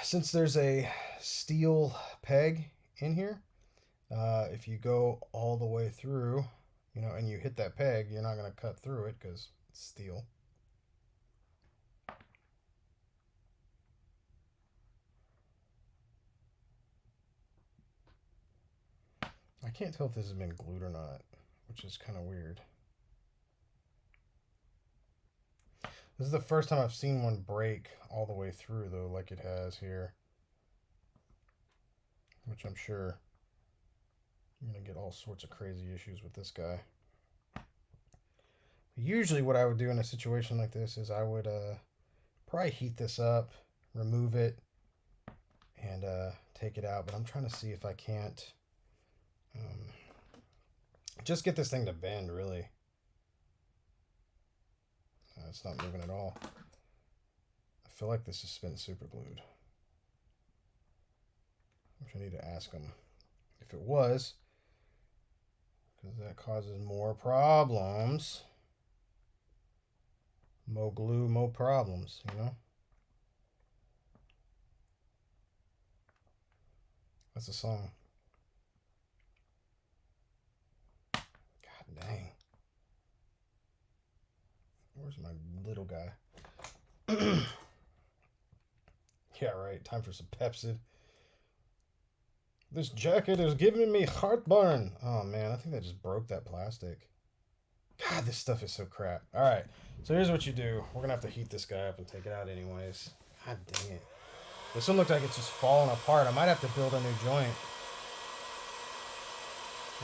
since there's a steel peg in here, if you go all the way through, you know, and you hit that peg, you're not going to cut through it because it's steel. I can't tell if this has been glued or not, which is kind of weird. This is the first time I've seen one break all the way through, though, like it has here. Which I'm sure I'm going to get all sorts of crazy issues with this guy. Usually what I would do in a situation like this is I would probably heat this up, remove it, and take it out. But I'm trying to see if I can't just get this thing to bend, really. It's not moving at all. I feel like this has been super glued. Which I need to ask them if it was, because that causes more problems. Mo glue, mo problems, you know? That's a song. God dang. Where's my little guy? Yeah, right. Time for some Pepsid. This jacket is giving me heartburn. Oh, man. I think I just broke that plastic. God, this stuff is so crap. All right. So here's what you do. We're going to have to heat this guy up and take it out anyways. God dang it. This one looks like it's just falling apart. I might have to build a new joint.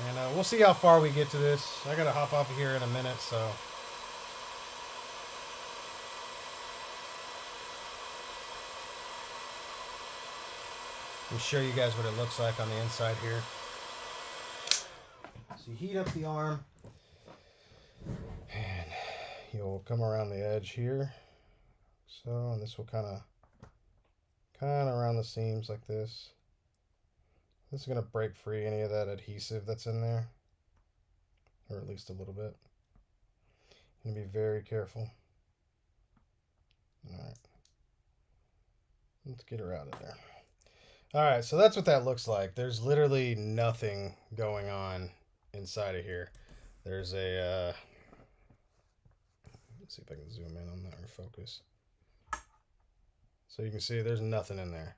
And we'll see how far we get to this. I got to hop off of here in a minute, so... Let me show you guys what it looks like on the inside here. So you heat up the arm. And you'll come around the edge here. So, and this will kind of around the seams like this. This is going to break free any of that adhesive that's in there. Or at least a little bit. And be very careful. Alright. Let's get her out of there. Alright, so that's what that looks like. There's literally nothing going on inside of here. There's a... let's see if I can zoom in on that or focus. So you can see there's nothing in there.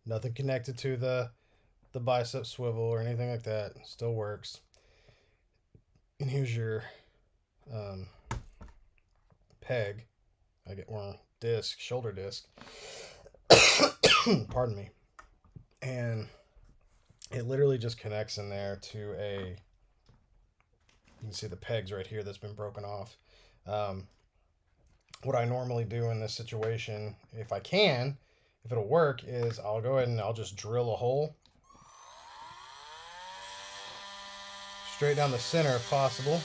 Nothing connected to the bicep swivel or anything like that. Still works. And here's your peg. Or disc, shoulder disc. Pardon me. And it literally just connects in there to a... You can see the pegs right here that's been broken off. What I normally do in this situation, if it'll work, is I'll go ahead and I'll just drill a hole straight down the center if possible.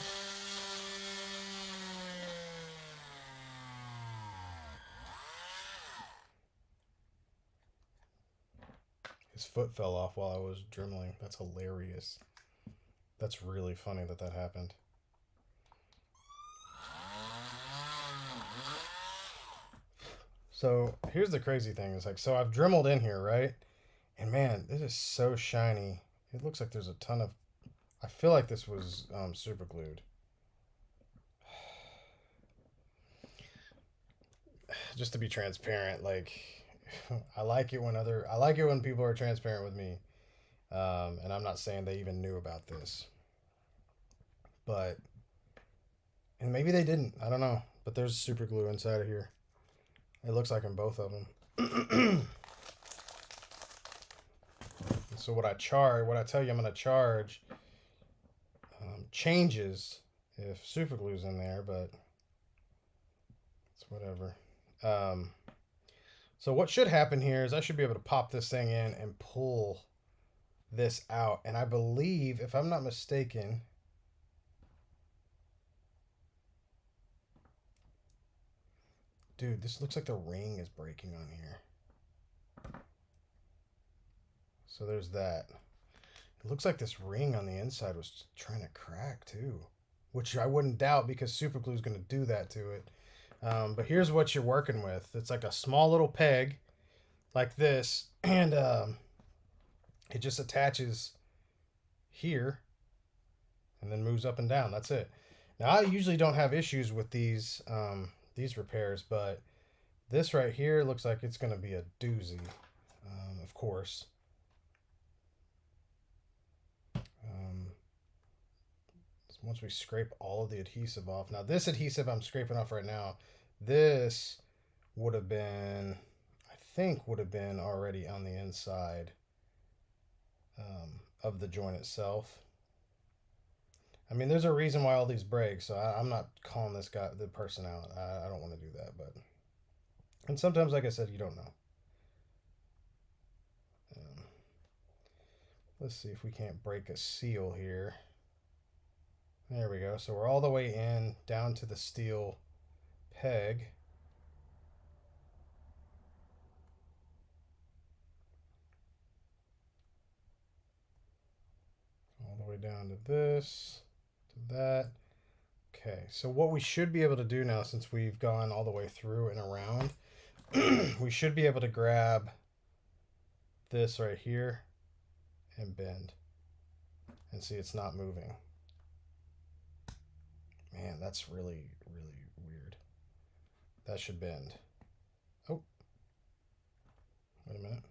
His foot fell off while I was dribbling. That's hilarious. That's really funny that happened. So here's the crazy thing. It's like, so I've dremeled in here, right? And man, this is so shiny. It looks like there's a ton of... I feel like this was super glued. Just to be transparent, like... I like it when people are transparent with me. And I'm not saying they even knew about this. But... And maybe they didn't. I don't know. But there's super glue inside of here. It looks like in both of them. So what I tell you I'm going to charge changes if super glue's in there, but it's whatever. So what should happen here is I should be able to pop this thing in and pull this out. And I believe, if I'm not mistaken... Dude, this looks like the ring is breaking on here. So there's that. It looks like this ring on the inside was trying to crack too, which I wouldn't doubt because super glue is going to do that to it. But here's what you're working with. It's like a small little peg like this, and it just attaches here and then moves up and down. That's it. Now, I usually don't have issues with these repairs, but this right here looks like it's going to be a doozy, of course. Once we scrape all of the adhesive off. Now, this adhesive I'm scraping off right now, this would have been, I think, would have been already on the inside of the joint itself. I mean, there's a reason why all these break, so I'm not calling the person out. I don't want to do that, but... And sometimes, like I said, you don't know. Let's see if we can't break a seal here. There we go. So we're all the way in, down to the steel peg. All the way down to this, to that. Okay, so what we should be able to do now, since we've gone all the way through and around, we should be able to grab this right here and bend. And see, it's not moving. Man, that's really, really weird. That should bend. Oh, wait a minute.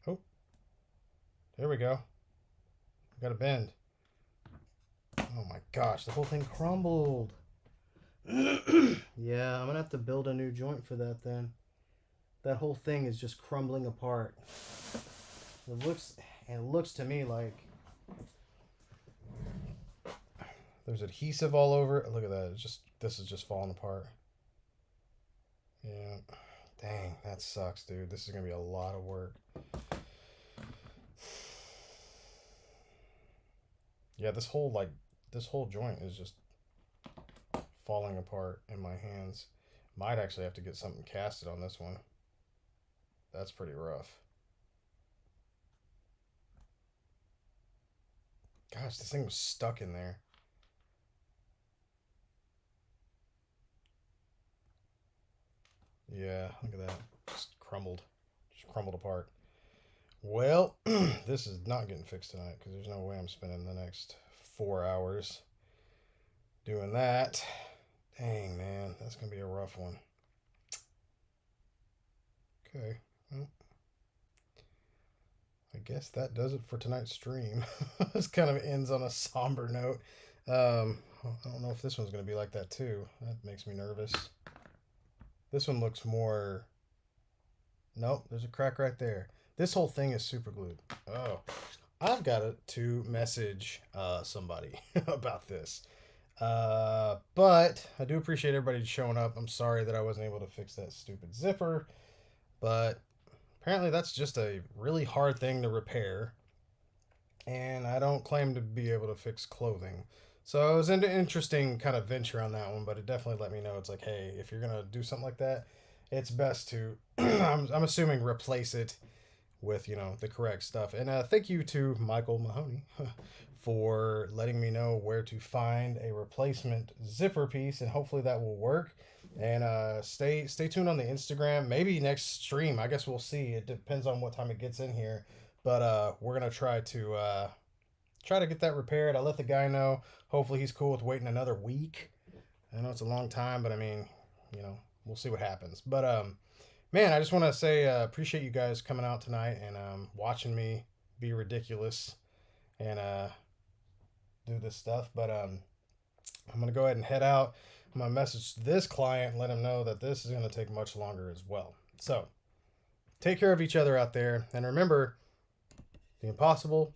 Oh, there we go. Got to bend. Oh my gosh, the whole thing crumbled. Yeah, I'm gonna have to build a new joint for that then. That whole thing is just crumbling apart. It looks to me like there's adhesive all over it. Look at that. This is just falling apart. Yeah. Dang, that sucks, dude. This is gonna be a lot of work. Yeah, this whole joint is just falling apart in my hands. Might actually have to get something casted on this one. That's pretty rough. Gosh, this thing was stuck in there. Yeah, look at that. Just crumbled apart. Well, this is not getting fixed tonight because there's no way I'm spending the next 4 hours doing that. Dang, man, that's going to be a rough one. Okay, well, I guess that does it for tonight's stream. This kind of ends on a somber note. I don't know if this one's going to be like that too. That makes me nervous. This one looks more... Nope, there's a crack right there. This whole thing is super glued. Oh, I've got to message somebody about this. But I do appreciate everybody showing up. I'm sorry that I wasn't able to fix that stupid zipper, but apparently that's just a really hard thing to repair. And I don't claim to be able to fix clothing. So it was an interesting kind of venture on that one, but it definitely let me know it's like, hey, if you're going to do something like that, it's best to, I'm assuming, replace it with, the correct stuff. And thank you to Michael Mahoney for letting me know where to find a replacement zipper piece, and hopefully that will work. And stay tuned on the Instagram. Maybe next stream. I guess we'll see. It depends on what time it gets in here. But we're gonna try to get that repaired. I let the guy know. Hopefully he's cool with waiting another week. I know it's a long time, but I mean, we'll see what happens. But man, I just want to say appreciate you guys coming out tonight and watching me be ridiculous and do this stuff. But I'm gonna go ahead and head out. I'm gonna message this client and let him know that this is gonna take much longer as well. So take care of each other out there, and remember, the impossible